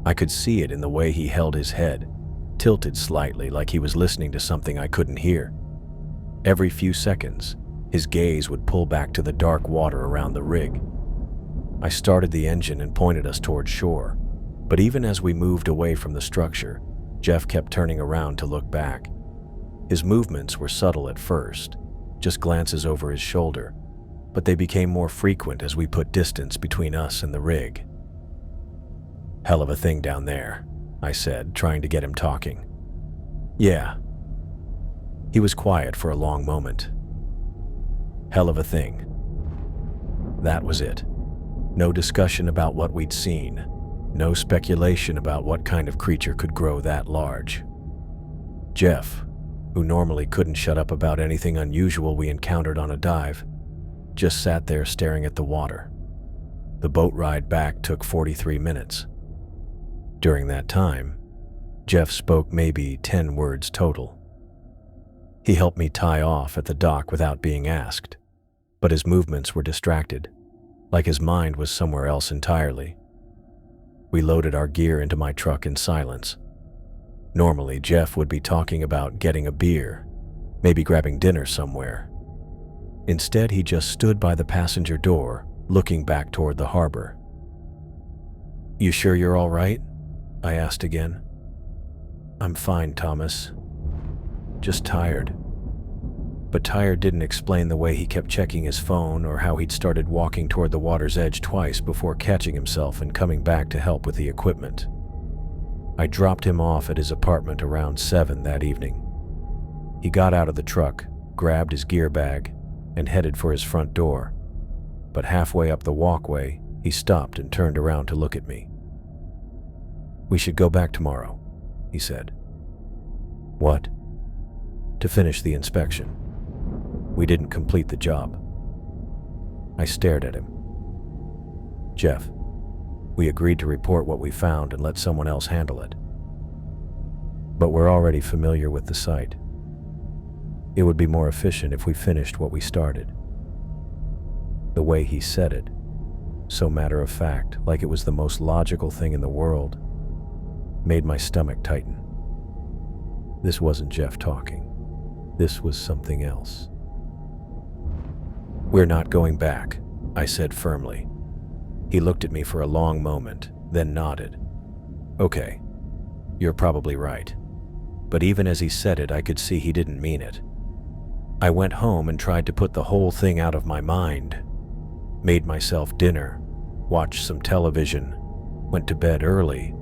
I could see it in the way he held his head, tilted slightly like he was listening to something I couldn't hear. Every few seconds, his gaze would pull back to the dark water around the rig. I started the engine and pointed us toward shore, but even as we moved away from the structure, Jeff kept turning around to look back. His movements were subtle at first, just glances over his shoulder, but they became more frequent as we put distance between us and the rig. "Hell of a thing down there," I said, trying to get him talking. "Yeah." He was quiet for a long moment. "Hell of a thing." That was it. No discussion about what we'd seen. No speculation about what kind of creature could grow that large. Jeff, who normally couldn't shut up about anything unusual we encountered on a dive, just sat there staring at the water. The boat ride back took 43 minutes. During that time, Jeff spoke maybe 10 words total. He helped me tie off at the dock without being asked, but his movements were distracted, like his mind was somewhere else entirely. We loaded our gear into my truck in silence. Normally, Jeff would be talking about getting a beer, maybe grabbing dinner somewhere. Instead, he just stood by the passenger door, looking back toward the harbor. "You sure you're all right?" I asked again. "I'm fine, Thomas. Just tired." But tired didn't explain the way he kept checking his phone or how he'd started walking toward the water's edge twice before catching himself and coming back to help with the equipment. I dropped him off at his apartment around 7 that evening. He got out of the truck, grabbed his gear bag, and headed for his front door. But halfway up the walkway, he stopped and turned around to look at me. "We should go back tomorrow," he said. "What?" "To finish the inspection. We didn't complete the job." I stared at him. "Jeff, we agreed to report what we found and let someone else handle it. But we're already familiar with the site. It would be more efficient if we finished what we started." The way he said it, so matter of fact, like it was the most logical thing in the world, made my stomach tighten. This wasn't Jeff talking. This was something else. "We're not going back," I said firmly. He looked at me for a long moment, then nodded. "Okay, you're probably right." But even as he said it, I could see he didn't mean it. I went home and tried to put the whole thing out of my mind. Made myself dinner, watched some television, went to bed early.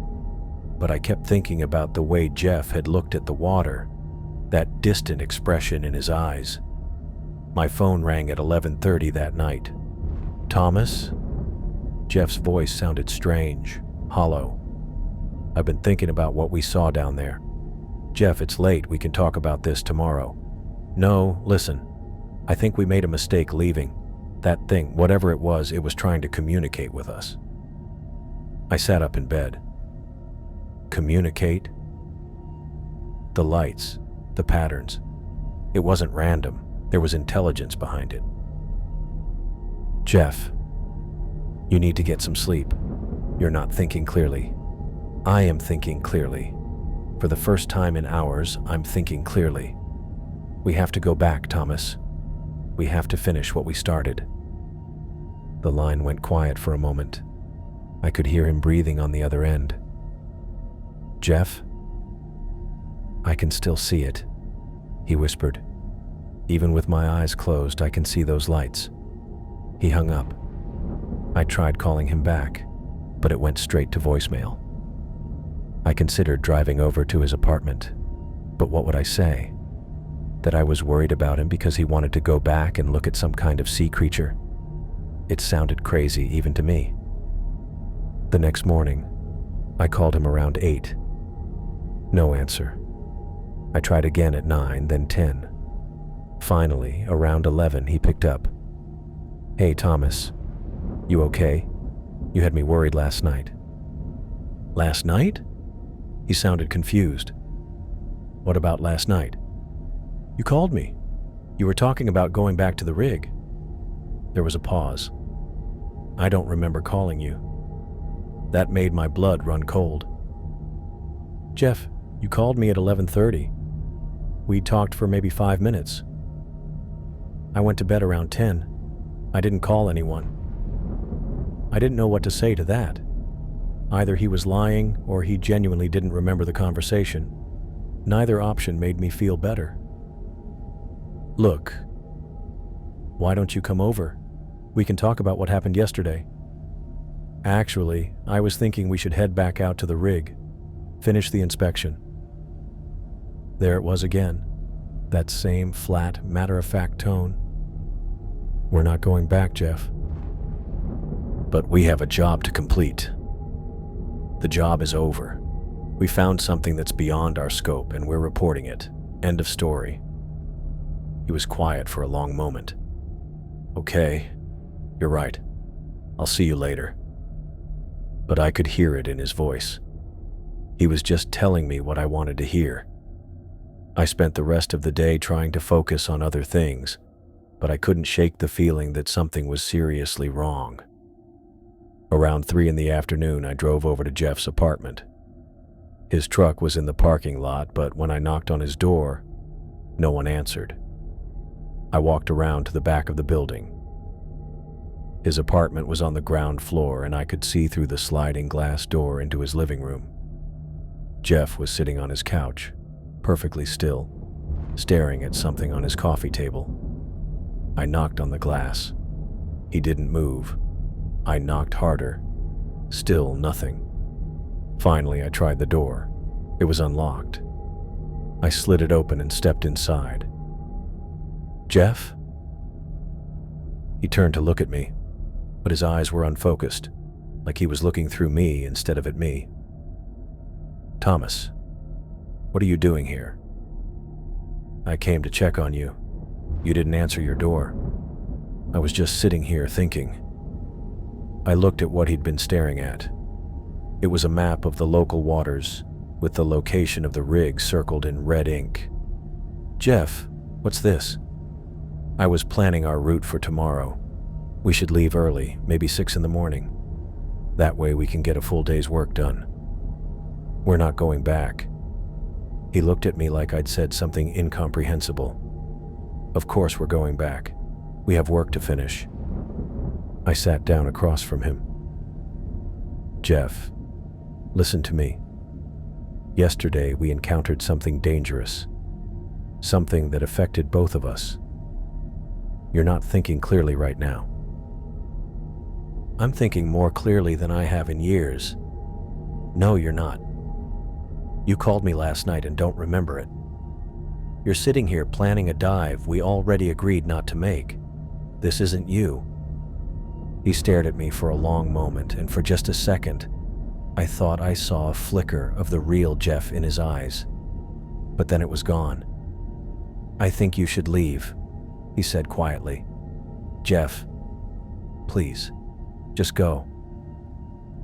But I kept thinking about the way Jeff had looked at the water, that distant expression in his eyes. My phone rang at 11:30 that night. "Thomas?" Jeff's voice sounded strange, hollow. "I've been thinking about what we saw down there. Jeff, it's late. We can talk about this tomorrow." "No, listen. I think we made a mistake leaving. That thing, whatever it was trying to communicate with us." I sat up in bed. Communicate? The lights, the patterns. It wasn't random. There was intelligence behind it. "Jeff, you need to get some sleep. You're not thinking clearly." "I am thinking clearly. For the first time in hours, I'm thinking clearly. We have to go back, Thomas. We have to finish what we started." The line went quiet for a moment. I could hear him breathing on the other end. "Jeff?" "I can still see it," he whispered. "Even with my eyes closed, I can see those lights." He hung up. I tried calling him back, but it went straight to voicemail. I considered driving over to his apartment, but what would I say? That I was worried about him because he wanted to go back and look at some kind of sea creature? It sounded crazy even to me. The next morning, I called him around 8. No answer. I tried again at 9, then 10. Finally, around 11, he picked up. "Hey, Thomas. You okay? You had me worried last night." "Last night?" He sounded confused. "What about last night?" "You called me. You were talking about going back to the rig." There was a pause. "I don't remember calling you." That made my blood run cold. "Jeff, you called me at 11:30. We talked for maybe 5 minutes. I went to bed around 10. I didn't call anyone." I didn't know what to say to that. Either he was lying or he genuinely didn't remember the conversation. Neither option made me feel better. "Look, why don't you come over? We can talk about what happened yesterday." "Actually, I was thinking we should head back out to the rig, finish the inspection." There it was again, that same flat, matter-of-fact tone. "We're not going back, Jeff. But we have a job to complete. The job is over. We found something that's beyond our scope and we're reporting it. End of story." He was quiet for a long moment. "Okay, you're right. I'll see you later." But I could hear it in his voice. He was just telling me what I wanted to hear. I spent the rest of the day trying to focus on other things, but I couldn't shake the feeling that something was seriously wrong. Around 3 in the afternoon, I drove over to Jeff's apartment. His truck was in the parking lot, but when I knocked on his door, no one answered. I walked around to the back of the building. His apartment was on the ground floor, and I could see through the sliding glass door into his living room. Jeff was sitting on his couch, perfectly still, staring at something on his coffee table. I knocked on the glass. He didn't move. I knocked harder. Still nothing. Finally, I tried the door. It was unlocked. I slid it open and stepped inside. "Jeff?" He turned to look at me, but his eyes were unfocused, like he was looking through me instead of at me. "Thomas, what are you doing here?" "I came to check on you. You didn't answer your door. I was just sitting here thinking." I looked at what he'd been staring at. It was a map of the local waters with the location of the rig circled in red ink. "Jeff, what's this?" "I was planning our route for tomorrow. We should leave early, maybe 6 in the morning. That way we can get a full day's work done. We're not going back." He looked at me like I'd said something incomprehensible. "Of course we're going back. We have work to finish." I sat down across from him. "Jeff, listen to me. Yesterday we encountered something dangerous. Something that affected both of us. You're not thinking clearly right now." "I'm thinking more clearly than I have in years." "No, you're not. You called me last night and don't remember it. You're sitting here planning a dive we already agreed not to make. This isn't you." He stared at me for a long moment, and for just a second, I thought I saw a flicker of the real Jeff in his eyes. But then it was gone. "I think you should leave," he said quietly. "Jeff, please, just go."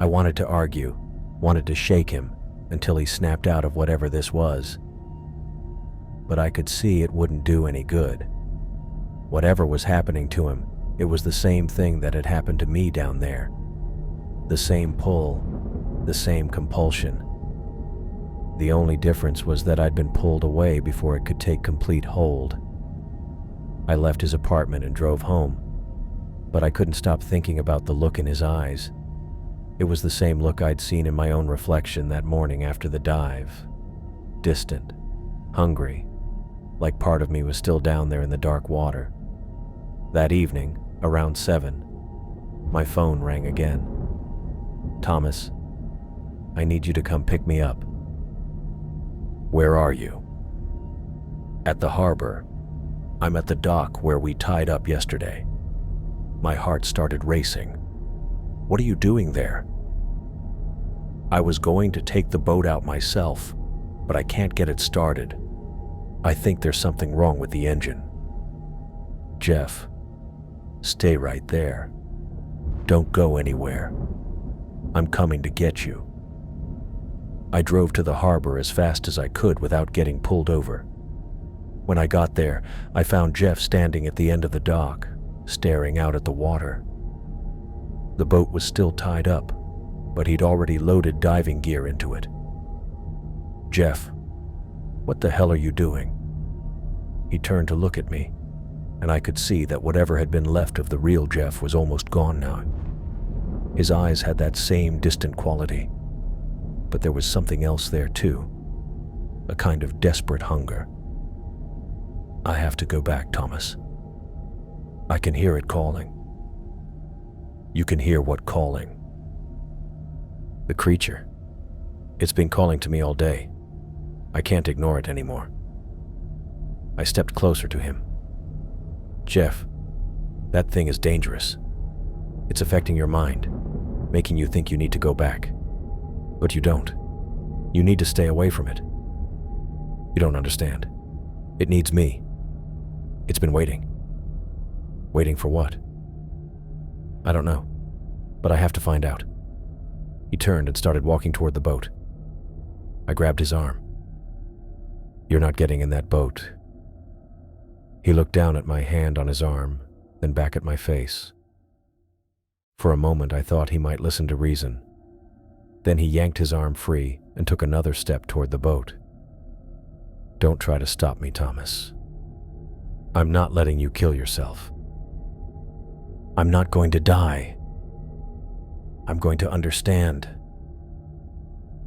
I wanted to argue, wanted to shake him until he snapped out of whatever this was. But I could see it wouldn't do any good. Whatever was happening to him, it was the same thing that had happened to me down there. The same pull, the same compulsion. The only difference was that I'd been pulled away before it could take complete hold. I left his apartment and drove home, but I couldn't stop thinking about the look in his eyes. It was the same look I'd seen in my own reflection that morning after the dive. Distant, hungry, like part of me was still down there in the dark water. That evening, around 7, my phone rang again. "Thomas, I need you to come pick me up." "Where are you?" "At the harbor. I'm at the dock where we tied up yesterday." My heart started racing. "What are you doing there?" "I was going to take the boat out myself, but I can't get it started. I think there's something wrong with the engine." "Jeff, stay right there. Don't go anywhere. I'm coming to get you." I drove to the harbor as fast as I could without getting pulled over. When I got there, I found Jeff standing at the end of the dock, staring out at the water. The boat was still tied up, but he'd already loaded diving gear into it. "Jeff, what the hell are you doing?" He turned to look at me, and I could see that whatever had been left of the real Jeff was almost gone now. His eyes had that same distant quality, but there was something else there too, a kind of desperate hunger. "I have to go back, Thomas. I can hear it calling." "You can hear what calling?" "The creature. It's been calling to me all day. I can't ignore it anymore." I stepped closer to him. "Jeff, that thing is dangerous. It's affecting your mind, making you think you need to go back. But you don't. You need to stay away from it. You don't understand. It needs me. It's been waiting." "Waiting for what?" "I don't know, but I have to find out." He turned and started walking toward the boat. I grabbed his arm. "You're not getting in that boat." He looked down at my hand on his arm, then back at my face. For a moment, I thought he might listen to reason. Then he yanked his arm free and took another step toward the boat. "Don't try to stop me, Thomas. I'm not letting you kill yourself. I'm not going to die. I'm going to understand."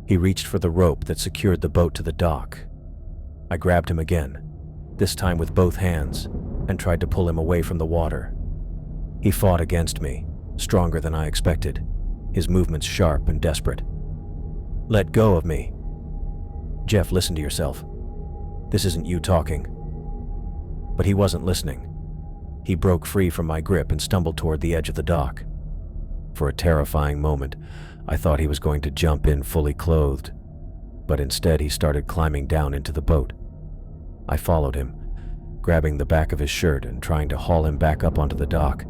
He reached for the rope that secured the boat to the dock. I grabbed him again, this time with both hands, and tried to pull him away from the water. He fought against me, stronger than I expected, his movements sharp and desperate. "Let go of me." "Jeff, listen to yourself. This isn't you talking." But he wasn't listening. He broke free from my grip and stumbled toward the edge of the dock. For a terrifying moment, I thought he was going to jump in fully clothed, but instead he started climbing down into the boat. I followed him, grabbing the back of his shirt and trying to haul him back up onto the dock.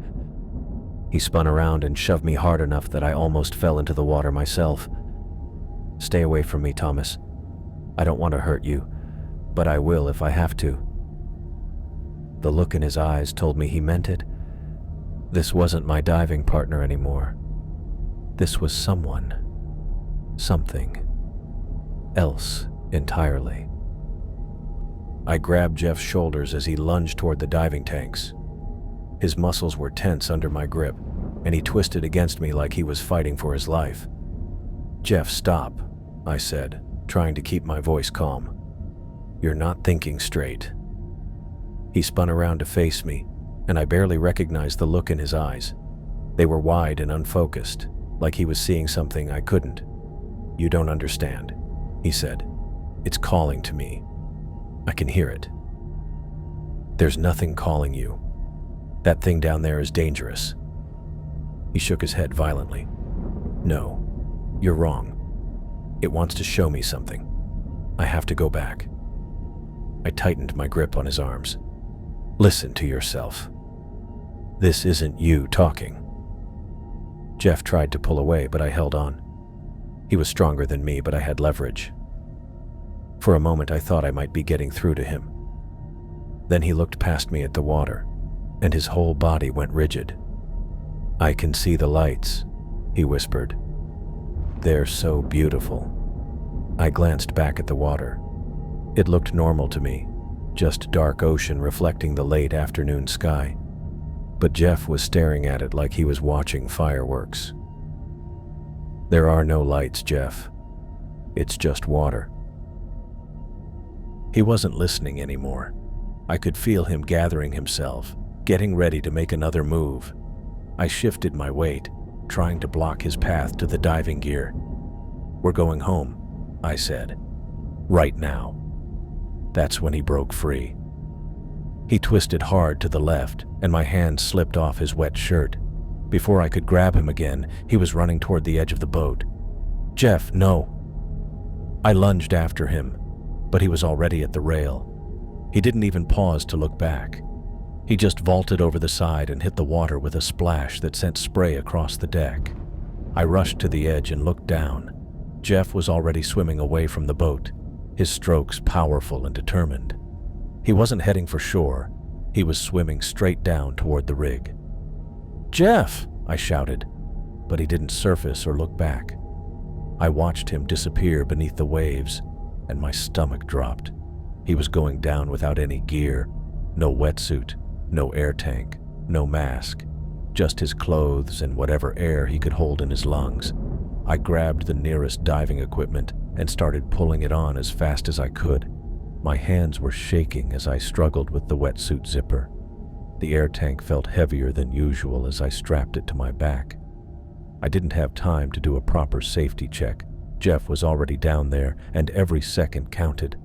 He spun around and shoved me hard enough that I almost fell into the water myself. "Stay away from me, Thomas. I don't want to hurt you, but I will if I have to." The look in his eyes told me he meant it. This wasn't my diving partner anymore. This was someone, something else entirely. I grabbed Jeff's shoulders as he lunged toward the diving tanks. His muscles were tense under my grip, and he twisted against me like he was fighting for his life. "Jeff, stop," I said, trying to keep my voice calm. "You're not thinking straight." He spun around to face me, and I barely recognized the look in his eyes. They were wide and unfocused, like he was seeing something I couldn't. "You don't understand," he said. "It's calling to me. I can hear it." "There's nothing calling you. That thing down there is dangerous." He shook his head violently. "No, you're wrong. It wants to show me something. I have to go back." I tightened my grip on his arms. "Listen to yourself. This isn't you talking." Jeff tried to pull away, but I held on. He was stronger than me, but I had leverage. For a moment, I thought I might be getting through to him. Then he looked past me at the water, and his whole body went rigid. "I can see the lights," he whispered. "They're so beautiful." I glanced back at the water. It looked normal to me, just dark ocean reflecting the late afternoon sky. But Jeff was staring at it like he was watching fireworks. "There are no lights, Jeff. It's just water." He wasn't listening anymore. I could feel him gathering himself, getting ready to make another move. I shifted my weight, trying to block his path to the diving gear. "We're going home," I said. "Right now." That's when he broke free. He twisted hard to the left, and my hand slipped off his wet shirt. Before I could grab him again, he was running toward the edge of the boat. "Jeff, no!" I lunged after him, but he was already at the rail. He didn't even pause to look back. He just vaulted over the side and hit the water with a splash that sent spray across the deck. I rushed to the edge and looked down. Jeff was already swimming away from the boat, his strokes powerful and determined. He wasn't heading for shore. He was swimming straight down toward the rig. "Jeff!" I shouted, but he didn't surface or look back. I watched him disappear beneath the waves, and my stomach dropped. He was going down without any gear, no wetsuit, no air tank, no mask, just his clothes and whatever air he could hold in his lungs. I grabbed the nearest diving equipment and started pulling it on as fast as I could. My hands were shaking as I struggled with the wetsuit zipper. The air tank felt heavier than usual as I strapped it to my back. I didn't have time to do a proper safety check. Jeff was already down there, and every second counted.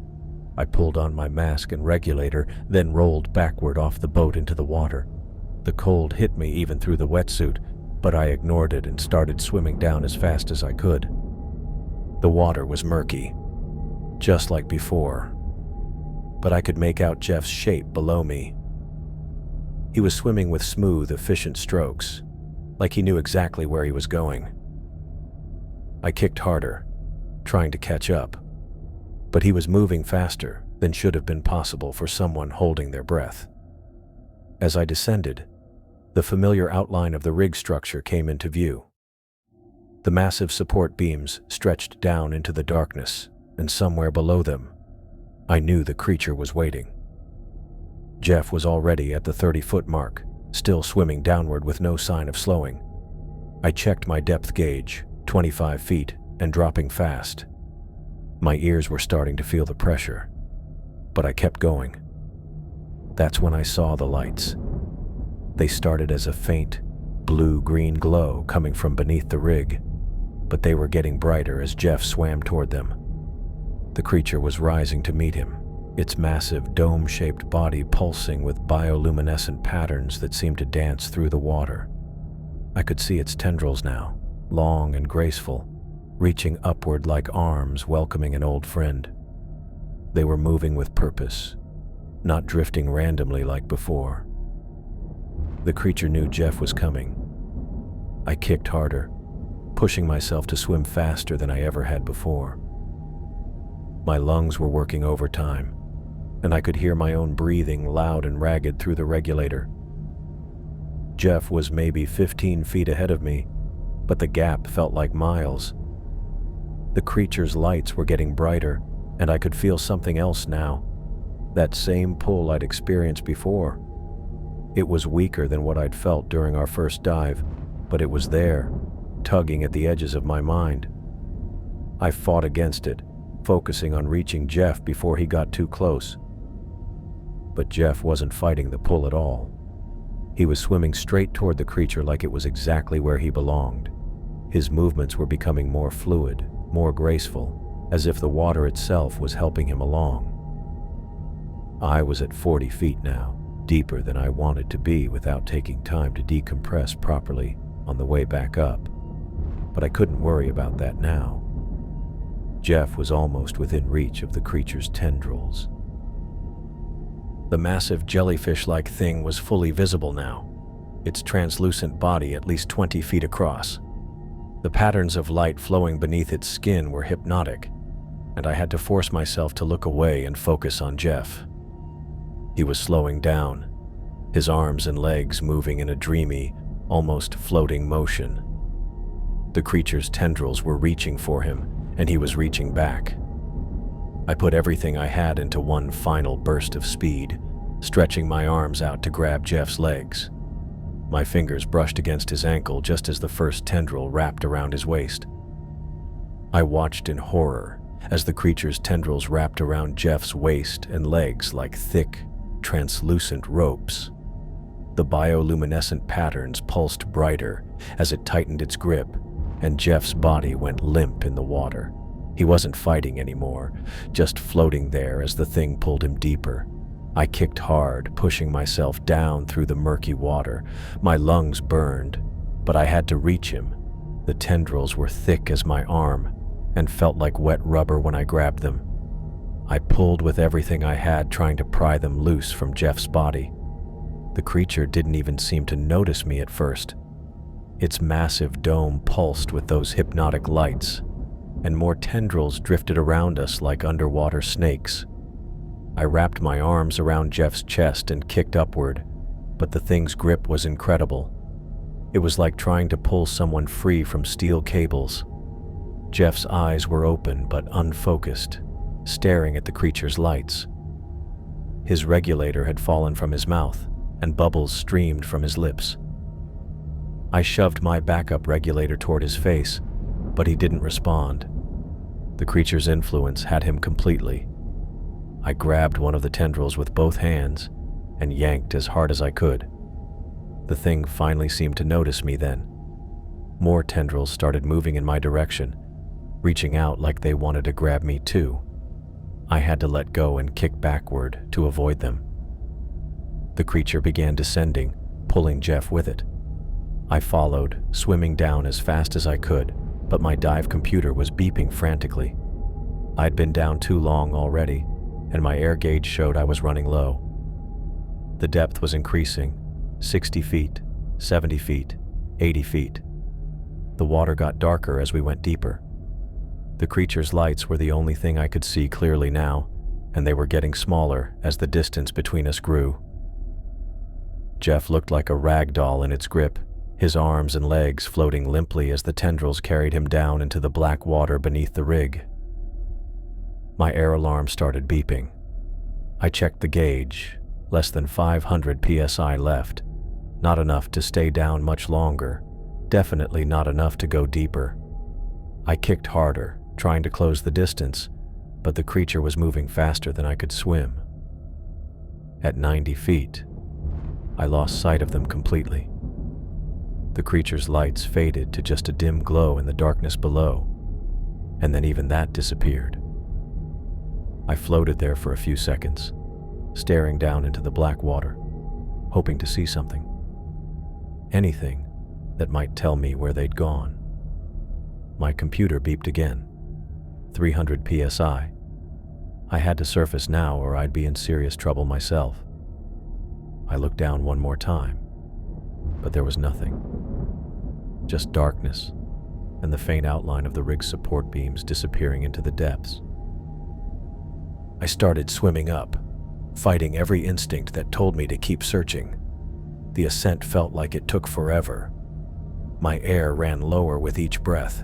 I pulled on my mask and regulator, then rolled backward off the boat into the water. The cold hit me even through the wetsuit, but I ignored it and started swimming down as fast as I could. The water was murky, just like before, but I could make out Jeff's shape below me. He was swimming with smooth, efficient strokes, like he knew exactly where he was going. I kicked harder, trying to catch up, but he was moving faster than should have been possible for someone holding their breath. As I descended, the familiar outline of the rig structure came into view. The massive support beams stretched down into the darkness, and somewhere below them, I knew the creature was waiting. Jeff was already at the 30-foot mark, still swimming downward with no sign of slowing. I checked my depth gauge, 25 feet, and dropping fast. My ears were starting to feel the pressure, but I kept going. That's when I saw the lights. They started as a faint, blue-green glow coming from beneath the rig, but they were getting brighter as Jeff swam toward them. The creature was rising to meet him, its massive dome-shaped body pulsing with bioluminescent patterns that seemed to dance through the water. I could see its tendrils now, long and graceful, reaching upward like arms welcoming an old friend. They were moving with purpose, not drifting randomly like before. The creature knew Jeff was coming. I kicked harder, pushing myself to swim faster than I ever had before. My lungs were working overtime, and I could hear my own breathing loud and ragged through the regulator. Jeff was maybe 15 feet ahead of me, but the gap felt like miles. The creature's lights were getting brighter, and I could feel something else now, that same pull I'd experienced before. It was weaker than what I'd felt during our first dive, but it was there, tugging at the edges of my mind. I fought against it, focusing on reaching Jeff before he got too close. But Jeff wasn't fighting the pull at all. He was swimming straight toward the creature like it was exactly where he belonged. His movements were becoming more fluid, more graceful, as if the water itself was helping him along. I was at 40 feet now, deeper than I wanted to be without taking time to decompress properly on the way back up. But I couldn't worry about that now. Jeff was almost within reach of the creature's tendrils. The massive jellyfish-like thing was fully visible now, its translucent body at least 20 feet across. The patterns of light flowing beneath its skin were hypnotic, and I had to force myself to look away and focus on Jeff. He was slowing down, his arms and legs moving in a dreamy, almost floating motion. The creature's tendrils were reaching for him, and he was reaching back. I put everything I had into one final burst of speed, stretching my arms out to grab Jeff's legs. My fingers brushed against his ankle just as the first tendril wrapped around his waist. I watched in horror as the creature's tendrils wrapped around Jeff's waist and legs like thick, translucent ropes. The bioluminescent patterns pulsed brighter as it tightened its grip, and Jeff's body went limp in the water. He wasn't fighting anymore, just floating there as the thing pulled him deeper. I kicked hard, pushing myself down through the murky water. My lungs burned, but I had to reach him. The tendrils were thick as my arm and felt like wet rubber when I grabbed them. I pulled with everything I had, trying to pry them loose from Jeff's body. The creature didn't even seem to notice me at first. Its massive dome pulsed with those hypnotic lights, and more tendrils drifted around us like underwater snakes. I wrapped my arms around Jeff's chest and kicked upward, but the thing's grip was incredible. It was like trying to pull someone free from steel cables. Jeff's eyes were open but unfocused, staring at the creature's lights. His regulator had fallen from his mouth, and bubbles streamed from his lips. I shoved my backup regulator toward his face, but he didn't respond. The creature's influence had him completely. I grabbed one of the tendrils with both hands and yanked as hard as I could. The thing finally seemed to notice me then. More tendrils started moving in my direction, reaching out like they wanted to grab me too. I had to let go and kick backward to avoid them. The creature began descending, pulling Jeff with it. I followed, swimming down as fast as I could, but my dive computer was beeping frantically. I'd been down too long already, and my air gauge showed I was running low. The depth was increasing, 60 feet, 70 feet, 80 feet. The water got darker as we went deeper. The creature's lights were the only thing I could see clearly now, and they were getting smaller as the distance between us grew. Jeff looked like a rag doll in its grip, his arms and legs floating limply as the tendrils carried him down into the black water beneath the rig. My air alarm started beeping. I checked the gauge, less than 500 psi left, not enough to stay down much longer, definitely not enough to go deeper. I kicked harder, trying to close the distance, but the creature was moving faster than I could swim. At 90 feet, I lost sight of them completely. The creature's lights faded to just a dim glow in the darkness below, and then even that disappeared. I floated there for a few seconds, staring down into the black water, hoping to see something. Anything that might tell me where they'd gone. My computer beeped again. 300 psi. I had to surface now or I'd be in serious trouble myself. I looked down one more time, but there was nothing. Just darkness and the faint outline of the rig's support beams disappearing into the depths. I started swimming up, fighting every instinct that told me to keep searching. The ascent felt like it took forever. My air ran lower with each breath.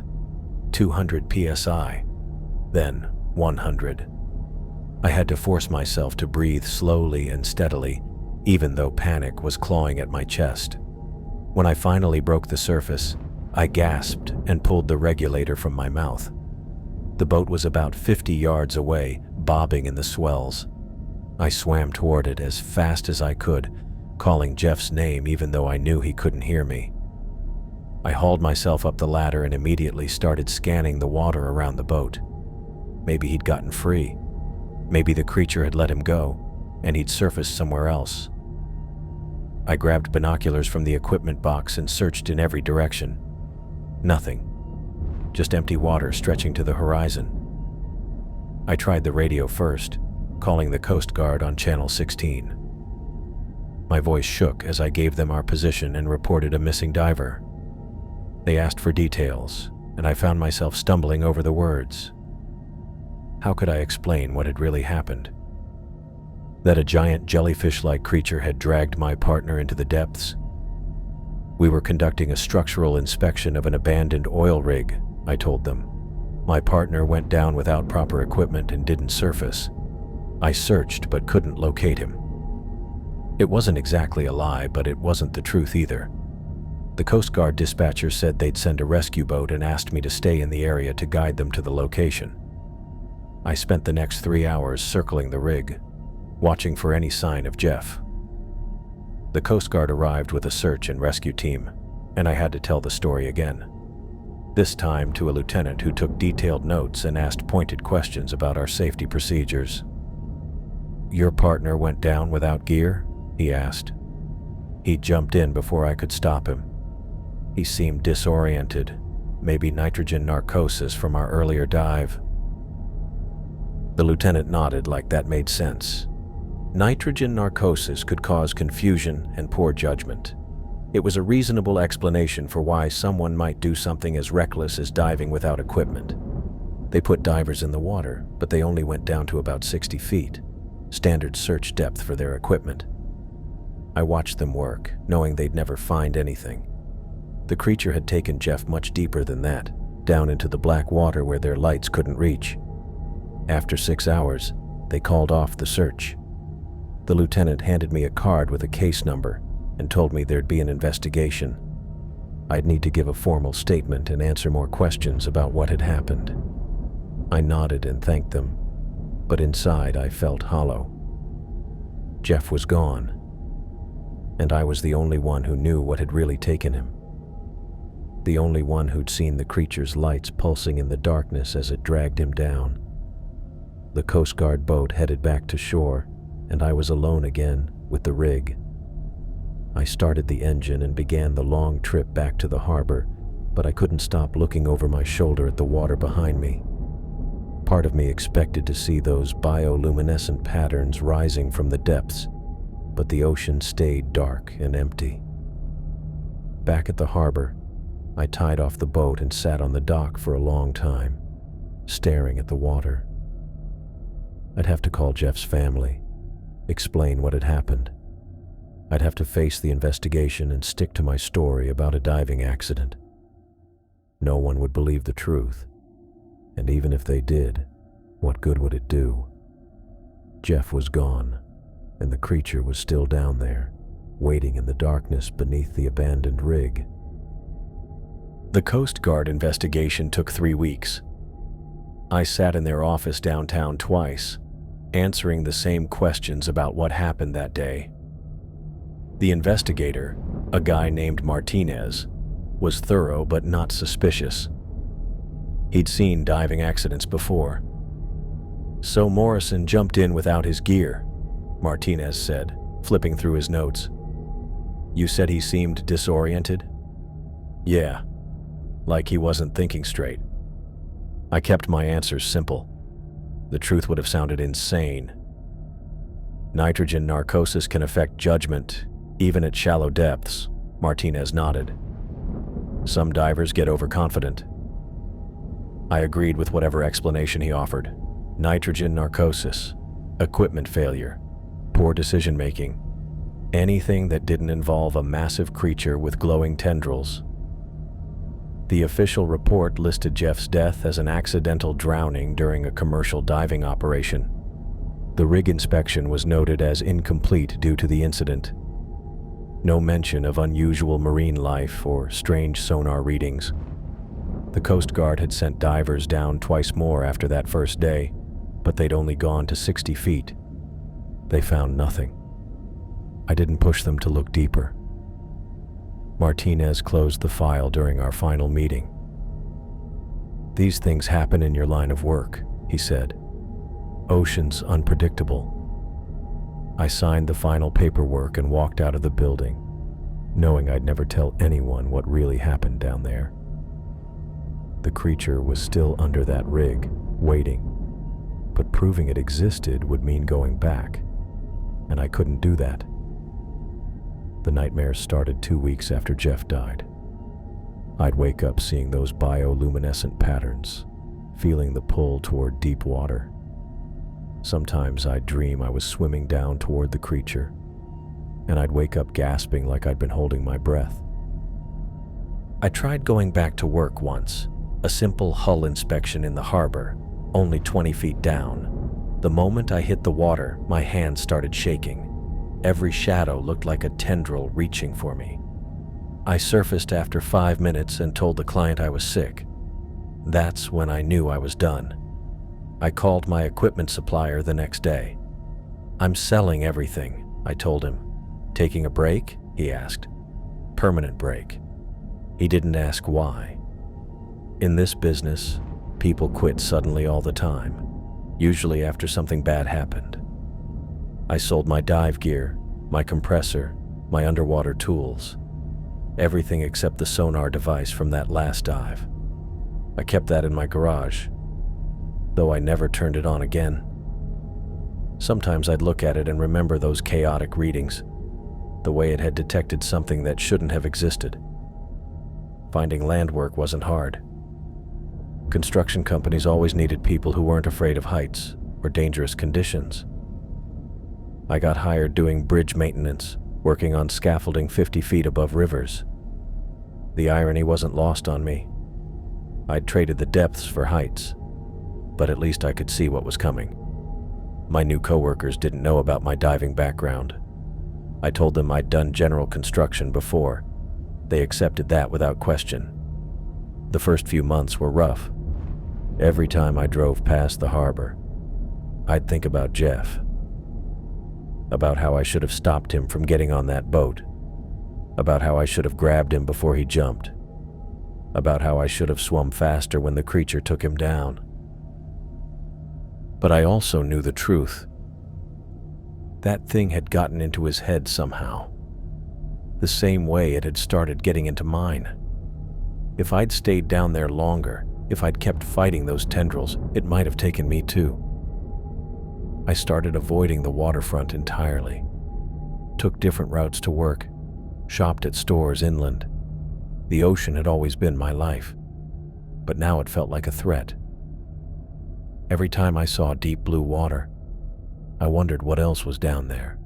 200 psi, then 100. I had to force myself to breathe slowly and steadily, even though panic was clawing at my chest. When I finally broke the surface, I gasped and pulled the regulator from my mouth. The boat was about 50 yards away, bobbing in the swells. I swam toward it as fast as I could, calling Jeff's name even though I knew he couldn't hear me. I hauled myself up the ladder and immediately started scanning the water around the boat. Maybe he'd gotten free. Maybe the creature had let him go, and he'd surfaced somewhere else. I grabbed binoculars from the equipment box and searched in every direction. Nothing. Just empty water stretching to the horizon. I tried the radio first, calling the Coast Guard on Channel 16. My voice shook as I gave them our position and reported a missing diver. They asked for details, and I found myself stumbling over the words. How could I explain what had really happened? That a giant jellyfish-like creature had dragged my partner into the depths? We were conducting a structural inspection of an abandoned oil rig, I told them. My partner went down without proper equipment and didn't surface. I searched but couldn't locate him. It wasn't exactly a lie, but it wasn't the truth either. The Coast Guard dispatcher said they'd send a rescue boat and asked me to stay in the area to guide them to the location. I spent the next 3 hours circling the rig, watching for any sign of Jeff. The Coast Guard arrived with a search and rescue team, and I had to tell the story again. This time to a lieutenant who took detailed notes and asked pointed questions about our safety procedures. Your partner went down without gear? He asked. He jumped in before I could stop him. He seemed disoriented, maybe nitrogen narcosis from our earlier dive. The lieutenant nodded like that made sense. Nitrogen narcosis could cause confusion and poor judgment. It was a reasonable explanation for why someone might do something as reckless as diving without equipment. They put divers in the water, but they only went down to about 60 feet, standard search depth for their equipment. I watched them work, knowing they'd never find anything. The creature had taken Jeff much deeper than that, down into the black water where their lights couldn't reach. After 6 hours, they called off the search. The lieutenant handed me a card with a case number and told me there'd be an investigation. I'd need to give a formal statement and answer more questions about what had happened. I nodded and thanked them, but inside I felt hollow. Jeff was gone, and I was the only one who knew what had really taken him. The only one who'd seen the creature's lights pulsing in the darkness as it dragged him down. The Coast Guard boat headed back to shore, and I was alone again with the rig. I started the engine and began the long trip back to the harbor, but I couldn't stop looking over my shoulder at the water behind me. Part of me expected to see those bioluminescent patterns rising from the depths, but the ocean stayed dark and empty. Back at the harbor, I tied off the boat and sat on the dock for a long time, staring at the water. I'd have to call Jeff's family, explain what had happened. I'd have to face the investigation and stick to my story about a diving accident. No one would believe the truth, and even if they did, what good would it do? Jeff was gone, and the creature was still down there, waiting in the darkness beneath the abandoned rig. The Coast Guard investigation took 3 weeks. I sat in their office downtown twice, answering the same questions about what happened that day. The investigator, a guy named Martinez, was thorough but not suspicious. He'd seen diving accidents before. "So Morrison jumped in without his gear," Martinez said, flipping through his notes. "You said he seemed disoriented?" "Yeah, like he wasn't thinking straight." I kept my answers simple. The truth would have sounded insane. "Nitrogen narcosis can affect judgment, even at shallow depths," Martinez nodded. "Some divers get overconfident." I agreed with whatever explanation he offered. Nitrogen narcosis, equipment failure, poor decision-making, anything that didn't involve a massive creature with glowing tendrils. The official report listed Jeff's death as an accidental drowning during a commercial diving operation. The rig inspection was noted as incomplete due to the incident. No mention of unusual marine life or strange sonar readings. The Coast Guard had sent divers down twice more after that first day, but they'd only gone to 60 feet. They found nothing. I didn't push them to look deeper. Martinez closed the file during our final meeting. "These things happen in your line of work," he said. "Ocean's unpredictable." I signed the final paperwork and walked out of the building, knowing I'd never tell anyone what really happened down there. The creature was still under that rig, waiting, but proving it existed would mean going back, and I couldn't do that. The nightmares started 2 weeks after Jeff died. I'd wake up seeing those bioluminescent patterns, feeling the pull toward deep water. Sometimes I'd dream I was swimming down toward the creature, and I'd wake up gasping like I'd been holding my breath. I tried going back to work once, a simple hull inspection in the harbor, only 20 feet down. The moment I hit the water, my hands started shaking. Every shadow looked like a tendril reaching for me. I surfaced after 5 minutes and told the client I was sick. That's when I knew I was done. I called my equipment supplier the next day. "I'm selling everything," I told him. "Taking a break?" he asked. "Permanent break." He didn't ask why. In this business, people quit suddenly all the time, usually after something bad happened. I sold my dive gear, my compressor, my underwater tools, everything except the sonar device from that last dive. I kept that in my garage, though I never turned it on again. Sometimes I'd look at it and remember those chaotic readings, the way it had detected something that shouldn't have existed. Finding land work wasn't hard. Construction companies always needed people who weren't afraid of heights or dangerous conditions. I got hired doing bridge maintenance, working on scaffolding 50 feet above rivers. The irony wasn't lost on me. I'd traded the depths for heights, but at least I could see what was coming. My new coworkers didn't know about my diving background. I told them I'd done general construction before. They accepted that without question. The first few months were rough. Every time I drove past the harbor, I'd think about Jeff. About how I should have stopped him from getting on that boat. About how I should have grabbed him before he jumped. About how I should have swum faster when the creature took him down. But I also knew the truth. That thing had gotten into his head somehow, the same way it had started getting into mine. If I'd stayed down there longer, if I'd kept fighting those tendrils, it might have taken me too. I started avoiding the waterfront entirely, took different routes to work, shopped at stores inland. The ocean had always been my life, but now it felt like a threat. Every time I saw deep blue water, I wondered what else was down there.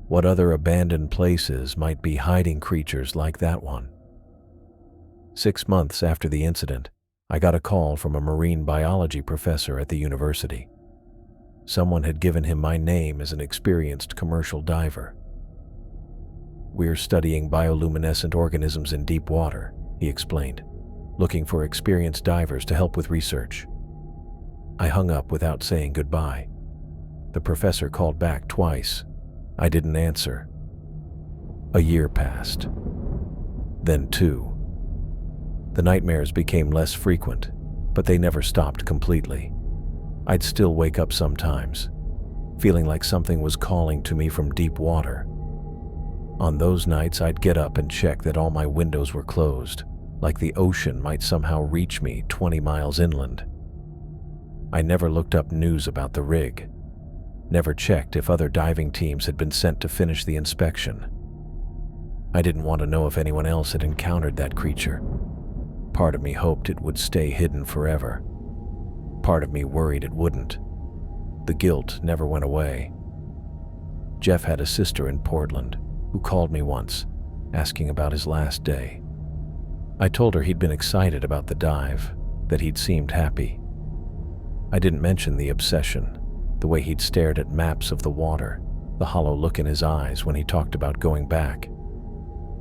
What other abandoned places might be hiding creatures like that one? 6 months after the incident, I got a call from a marine biology professor at the university. Someone had given him my name as an experienced commercial diver. "We're studying bioluminescent organisms in deep water," he explained, "looking for experienced divers to help with research." I hung up without saying goodbye. The professor called back twice. I didn't answer. A year passed. Then 2. The nightmares became less frequent, but they never stopped completely. I'd still wake up sometimes, feeling like something was calling to me from deep water. On those nights, I'd get up and check that all my windows were closed, like the ocean might somehow reach me 20 miles inland. I never looked up news about the rig, never checked if other diving teams had been sent to finish the inspection. I didn't want to know if anyone else had encountered that creature. Part of me hoped it would stay hidden forever. Part of me worried it wouldn't. The guilt never went away. Jeff had a sister in Portland who called me once, asking about his last day. I told her he'd been excited about the dive, that he'd seemed happy. I didn't mention the obsession, the way he'd stared at maps of the water, the hollow look in his eyes when he talked about going back.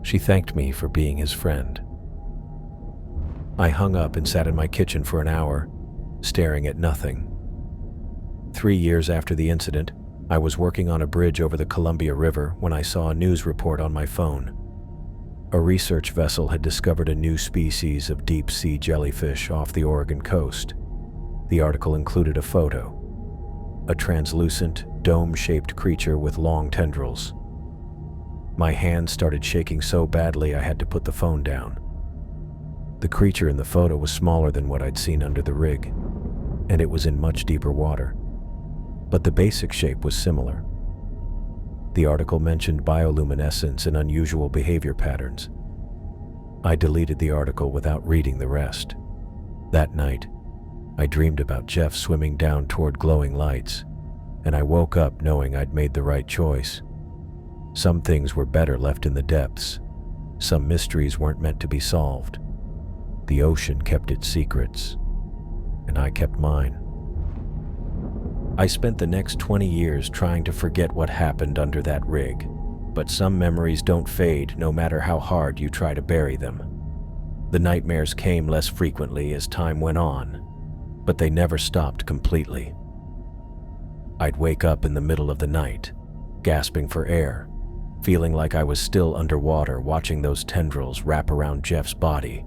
She thanked me for being his friend. I hung up and sat in my kitchen for an hour, staring at nothing. 3 years after the incident, I was working on a bridge over the Columbia River when I saw a news report on my phone. A research vessel had discovered a new species of deep-sea jellyfish off the Oregon coast. The article included a photo. A translucent, dome-shaped creature with long tendrils. My hand started shaking so badly I had to put the phone down. The creature in the photo was smaller than what I'd seen under the rig, and it was in much deeper water. But the basic shape was similar. The article mentioned bioluminescence and unusual behavior patterns. I deleted the article without reading the rest. That night, I dreamed about Jeff swimming down toward glowing lights, and I woke up knowing I'd made the right choice. Some things were better left in the depths. Some mysteries weren't meant to be solved. The ocean kept its secrets, and I kept mine. I spent the next 20 years trying to forget what happened under that rig, but some memories don't fade no matter how hard you try to bury them. The nightmares came less frequently as time went on, but they never stopped completely. I'd wake up in the middle of the night, gasping for air, feeling like I was still underwater watching those tendrils wrap around Jeff's body.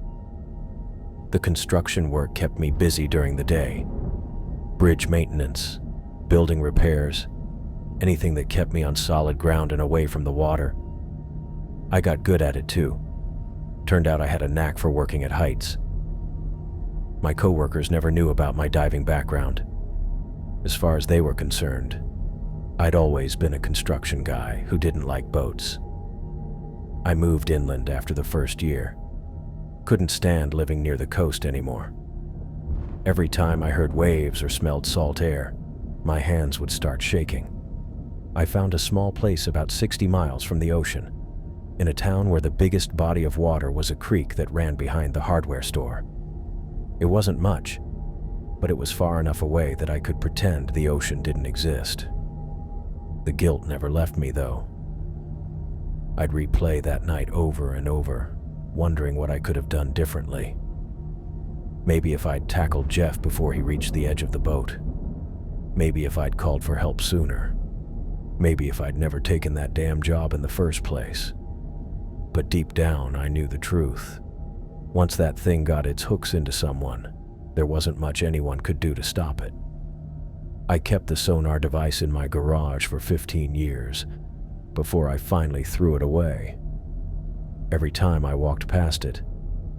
The construction work kept me busy during the day. Bridge maintenance, building repairs, anything that kept me on solid ground and away from the water. I got good at it too. Turned out I had a knack for working at heights. My coworkers never knew about my diving background. As far as they were concerned, I'd always been a construction guy who didn't like boats. I moved inland after the first year. Couldn't stand living near the coast anymore. Every time I heard waves or smelled salt air, my hands would start shaking. I found a small place about 60 miles from the ocean, in a town where the biggest body of water was a creek that ran behind the hardware store. It wasn't much, but it was far enough away that I could pretend the ocean didn't exist. The guilt never left me, though. I'd replay that night over and over, wondering what I could have done differently. Maybe if I'd tackled Jeff before he reached the edge of the boat. Maybe if I'd called for help sooner. Maybe if I'd never taken that damn job in the first place. But deep down, I knew the truth. Once that thing got its hooks into someone, there wasn't much anyone could do to stop it. I kept the sonar device in my garage for 15 years before I finally threw it away. Every time I walked past it,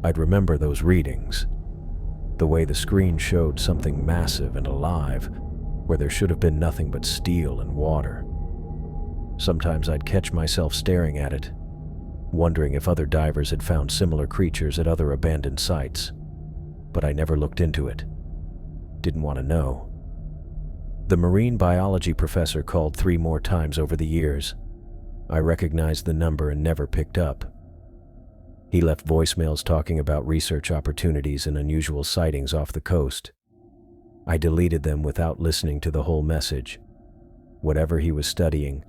I'd remember those readings. The way the screen showed something massive and alive where there should have been nothing but steel and water. Sometimes I'd catch myself staring at it, wondering if other divers had found similar creatures at other abandoned sites, but I never looked into it. didn't want to know. The marine biology professor called 3 more times over the years. I recognized the number and never picked up. He left voicemails talking about research opportunities and unusual sightings off the coast. I deleted them without listening to the whole message. Whatever he was studying,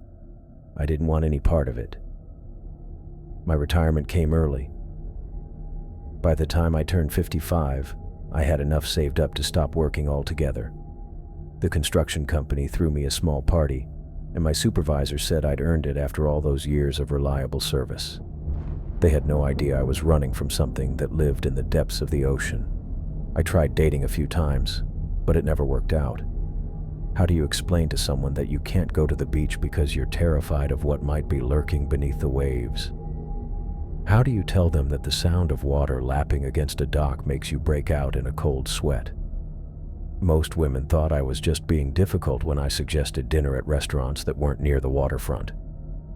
I didn't want any part of it. My retirement came early. By the time I turned 55, I had enough saved up to stop working altogether. The construction company threw me a small party, and my supervisor said I'd earned it after all those years of reliable service. They had no idea I was running from something that lived in the depths of the ocean. I tried dating a few times, but it never worked out. How do you explain to someone that you can't go to the beach because you're terrified of what might be lurking beneath the waves? How do you tell them that the sound of water lapping against a dock makes you break out in a cold sweat? Most women thought I was just being difficult when I suggested dinner at restaurants that weren't near the waterfront.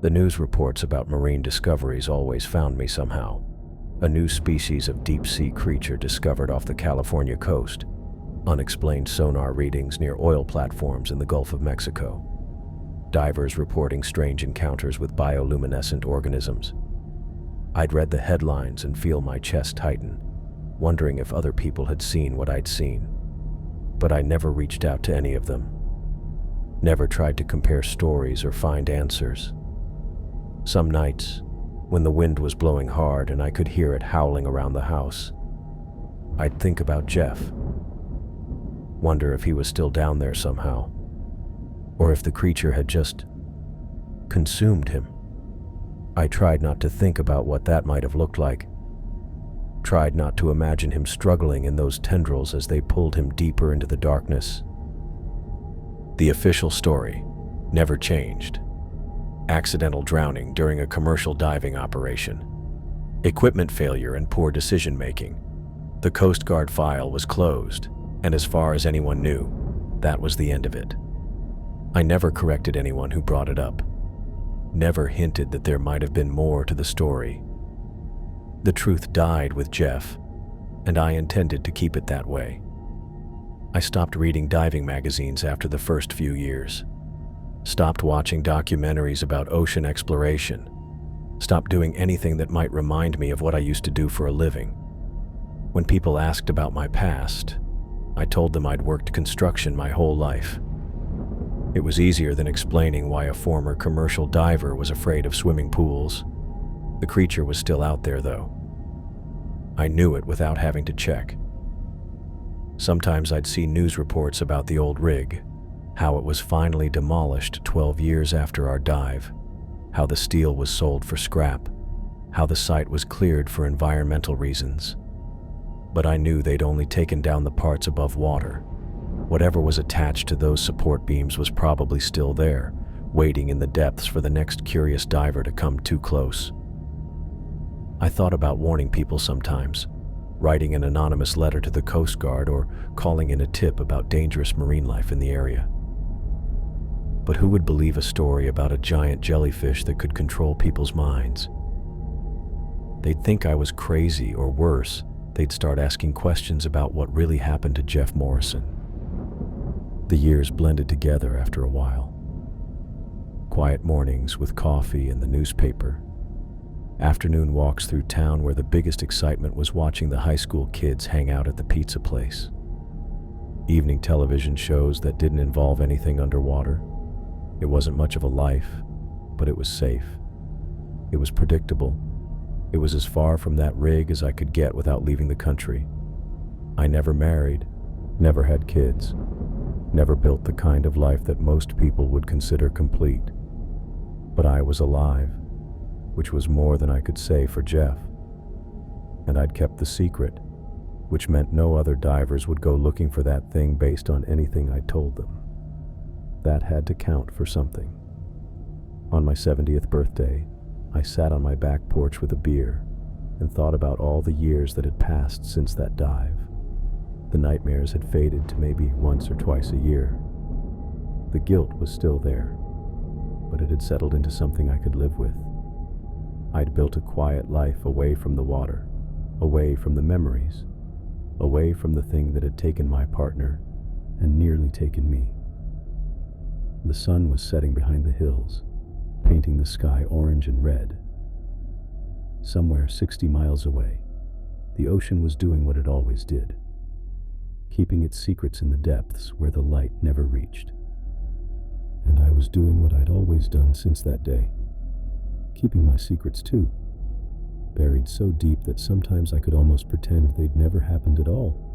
The news reports about marine discoveries always found me somehow. A new species of deep-sea creature discovered off the California coast. Unexplained sonar readings near oil platforms in the Gulf of Mexico. Divers reporting strange encounters with bioluminescent organisms. I'd read the headlines and feel my chest tighten, wondering if other people had seen what I'd seen. But I never reached out to any of them. Never tried to compare stories or find answers. Some nights, when the wind was blowing hard and I could hear it howling around the house, I'd think about Jeff. Wonder if he was still down there somehow, or if the creature had just consumed him. I tried not to think about what that might have looked like. Tried not to imagine him struggling in those tendrils as they pulled him deeper into the darkness. The official story never changed. Accidental drowning during a commercial diving operation. Equipment failure and poor decision-making. The Coast Guard file was closed, and as far as anyone knew, that was the end of it. I never corrected anyone who brought it up. Never hinted that there might have been more to the story. The truth died with Jeff, and I intended to keep it that way. I stopped reading diving magazines after the first few years. Stopped watching documentaries about ocean exploration. Stopped doing anything that might remind me of what I used to do for a living. When people asked about my past, I told them I'd worked construction my whole life. It was easier than explaining why a former commercial diver was afraid of swimming pools. The creature was still out there, though. I knew it without having to check. Sometimes I'd see news reports about the old rig, how it was finally demolished 12 years after our dive, how the steel was sold for scrap, how the site was cleared for environmental reasons. But I knew they'd only taken down the parts above water. Whatever was attached to those support beams was probably still there, waiting in the depths for the next curious diver to come too close. I thought about warning people sometimes, writing an anonymous letter to the Coast Guard or calling in a tip about dangerous marine life in the area. But who would believe a story about a giant jellyfish that could control people's minds? They'd think I was crazy, or worse, they'd start asking questions about what really happened to Jeff Morrison. The years blended together after a while. Quiet mornings with coffee and the newspaper. Afternoon walks through town where the biggest excitement was watching the high school kids hang out at the pizza place. Evening television shows that didn't involve anything underwater. It wasn't much of a life, but it was safe. It was predictable. It was as far from that rig as I could get without leaving the country. I never married, never had kids, never built the kind of life that most people would consider complete. But I was alive, which was more than I could say for Jeff. And I'd kept the secret, which meant no other divers would go looking for that thing based on anything I told them. That had to count for something. On my 70th birthday, I sat on my back porch with a beer and thought about all the years that had passed since that dive. The nightmares had faded to maybe once or twice a year. The guilt was still there, but it had settled into something I could live with. I'd built a quiet life away from the water, away from the memories, away from the thing that had taken my partner and nearly taken me. The sun was setting behind the hills, painting the sky orange and red. Somewhere 60 miles away, the ocean was doing what it always did, keeping its secrets in the depths where the light never reached. And I was doing what I'd always done since that day, keeping my secrets too, buried so deep that sometimes I could almost pretend they'd never happened at all.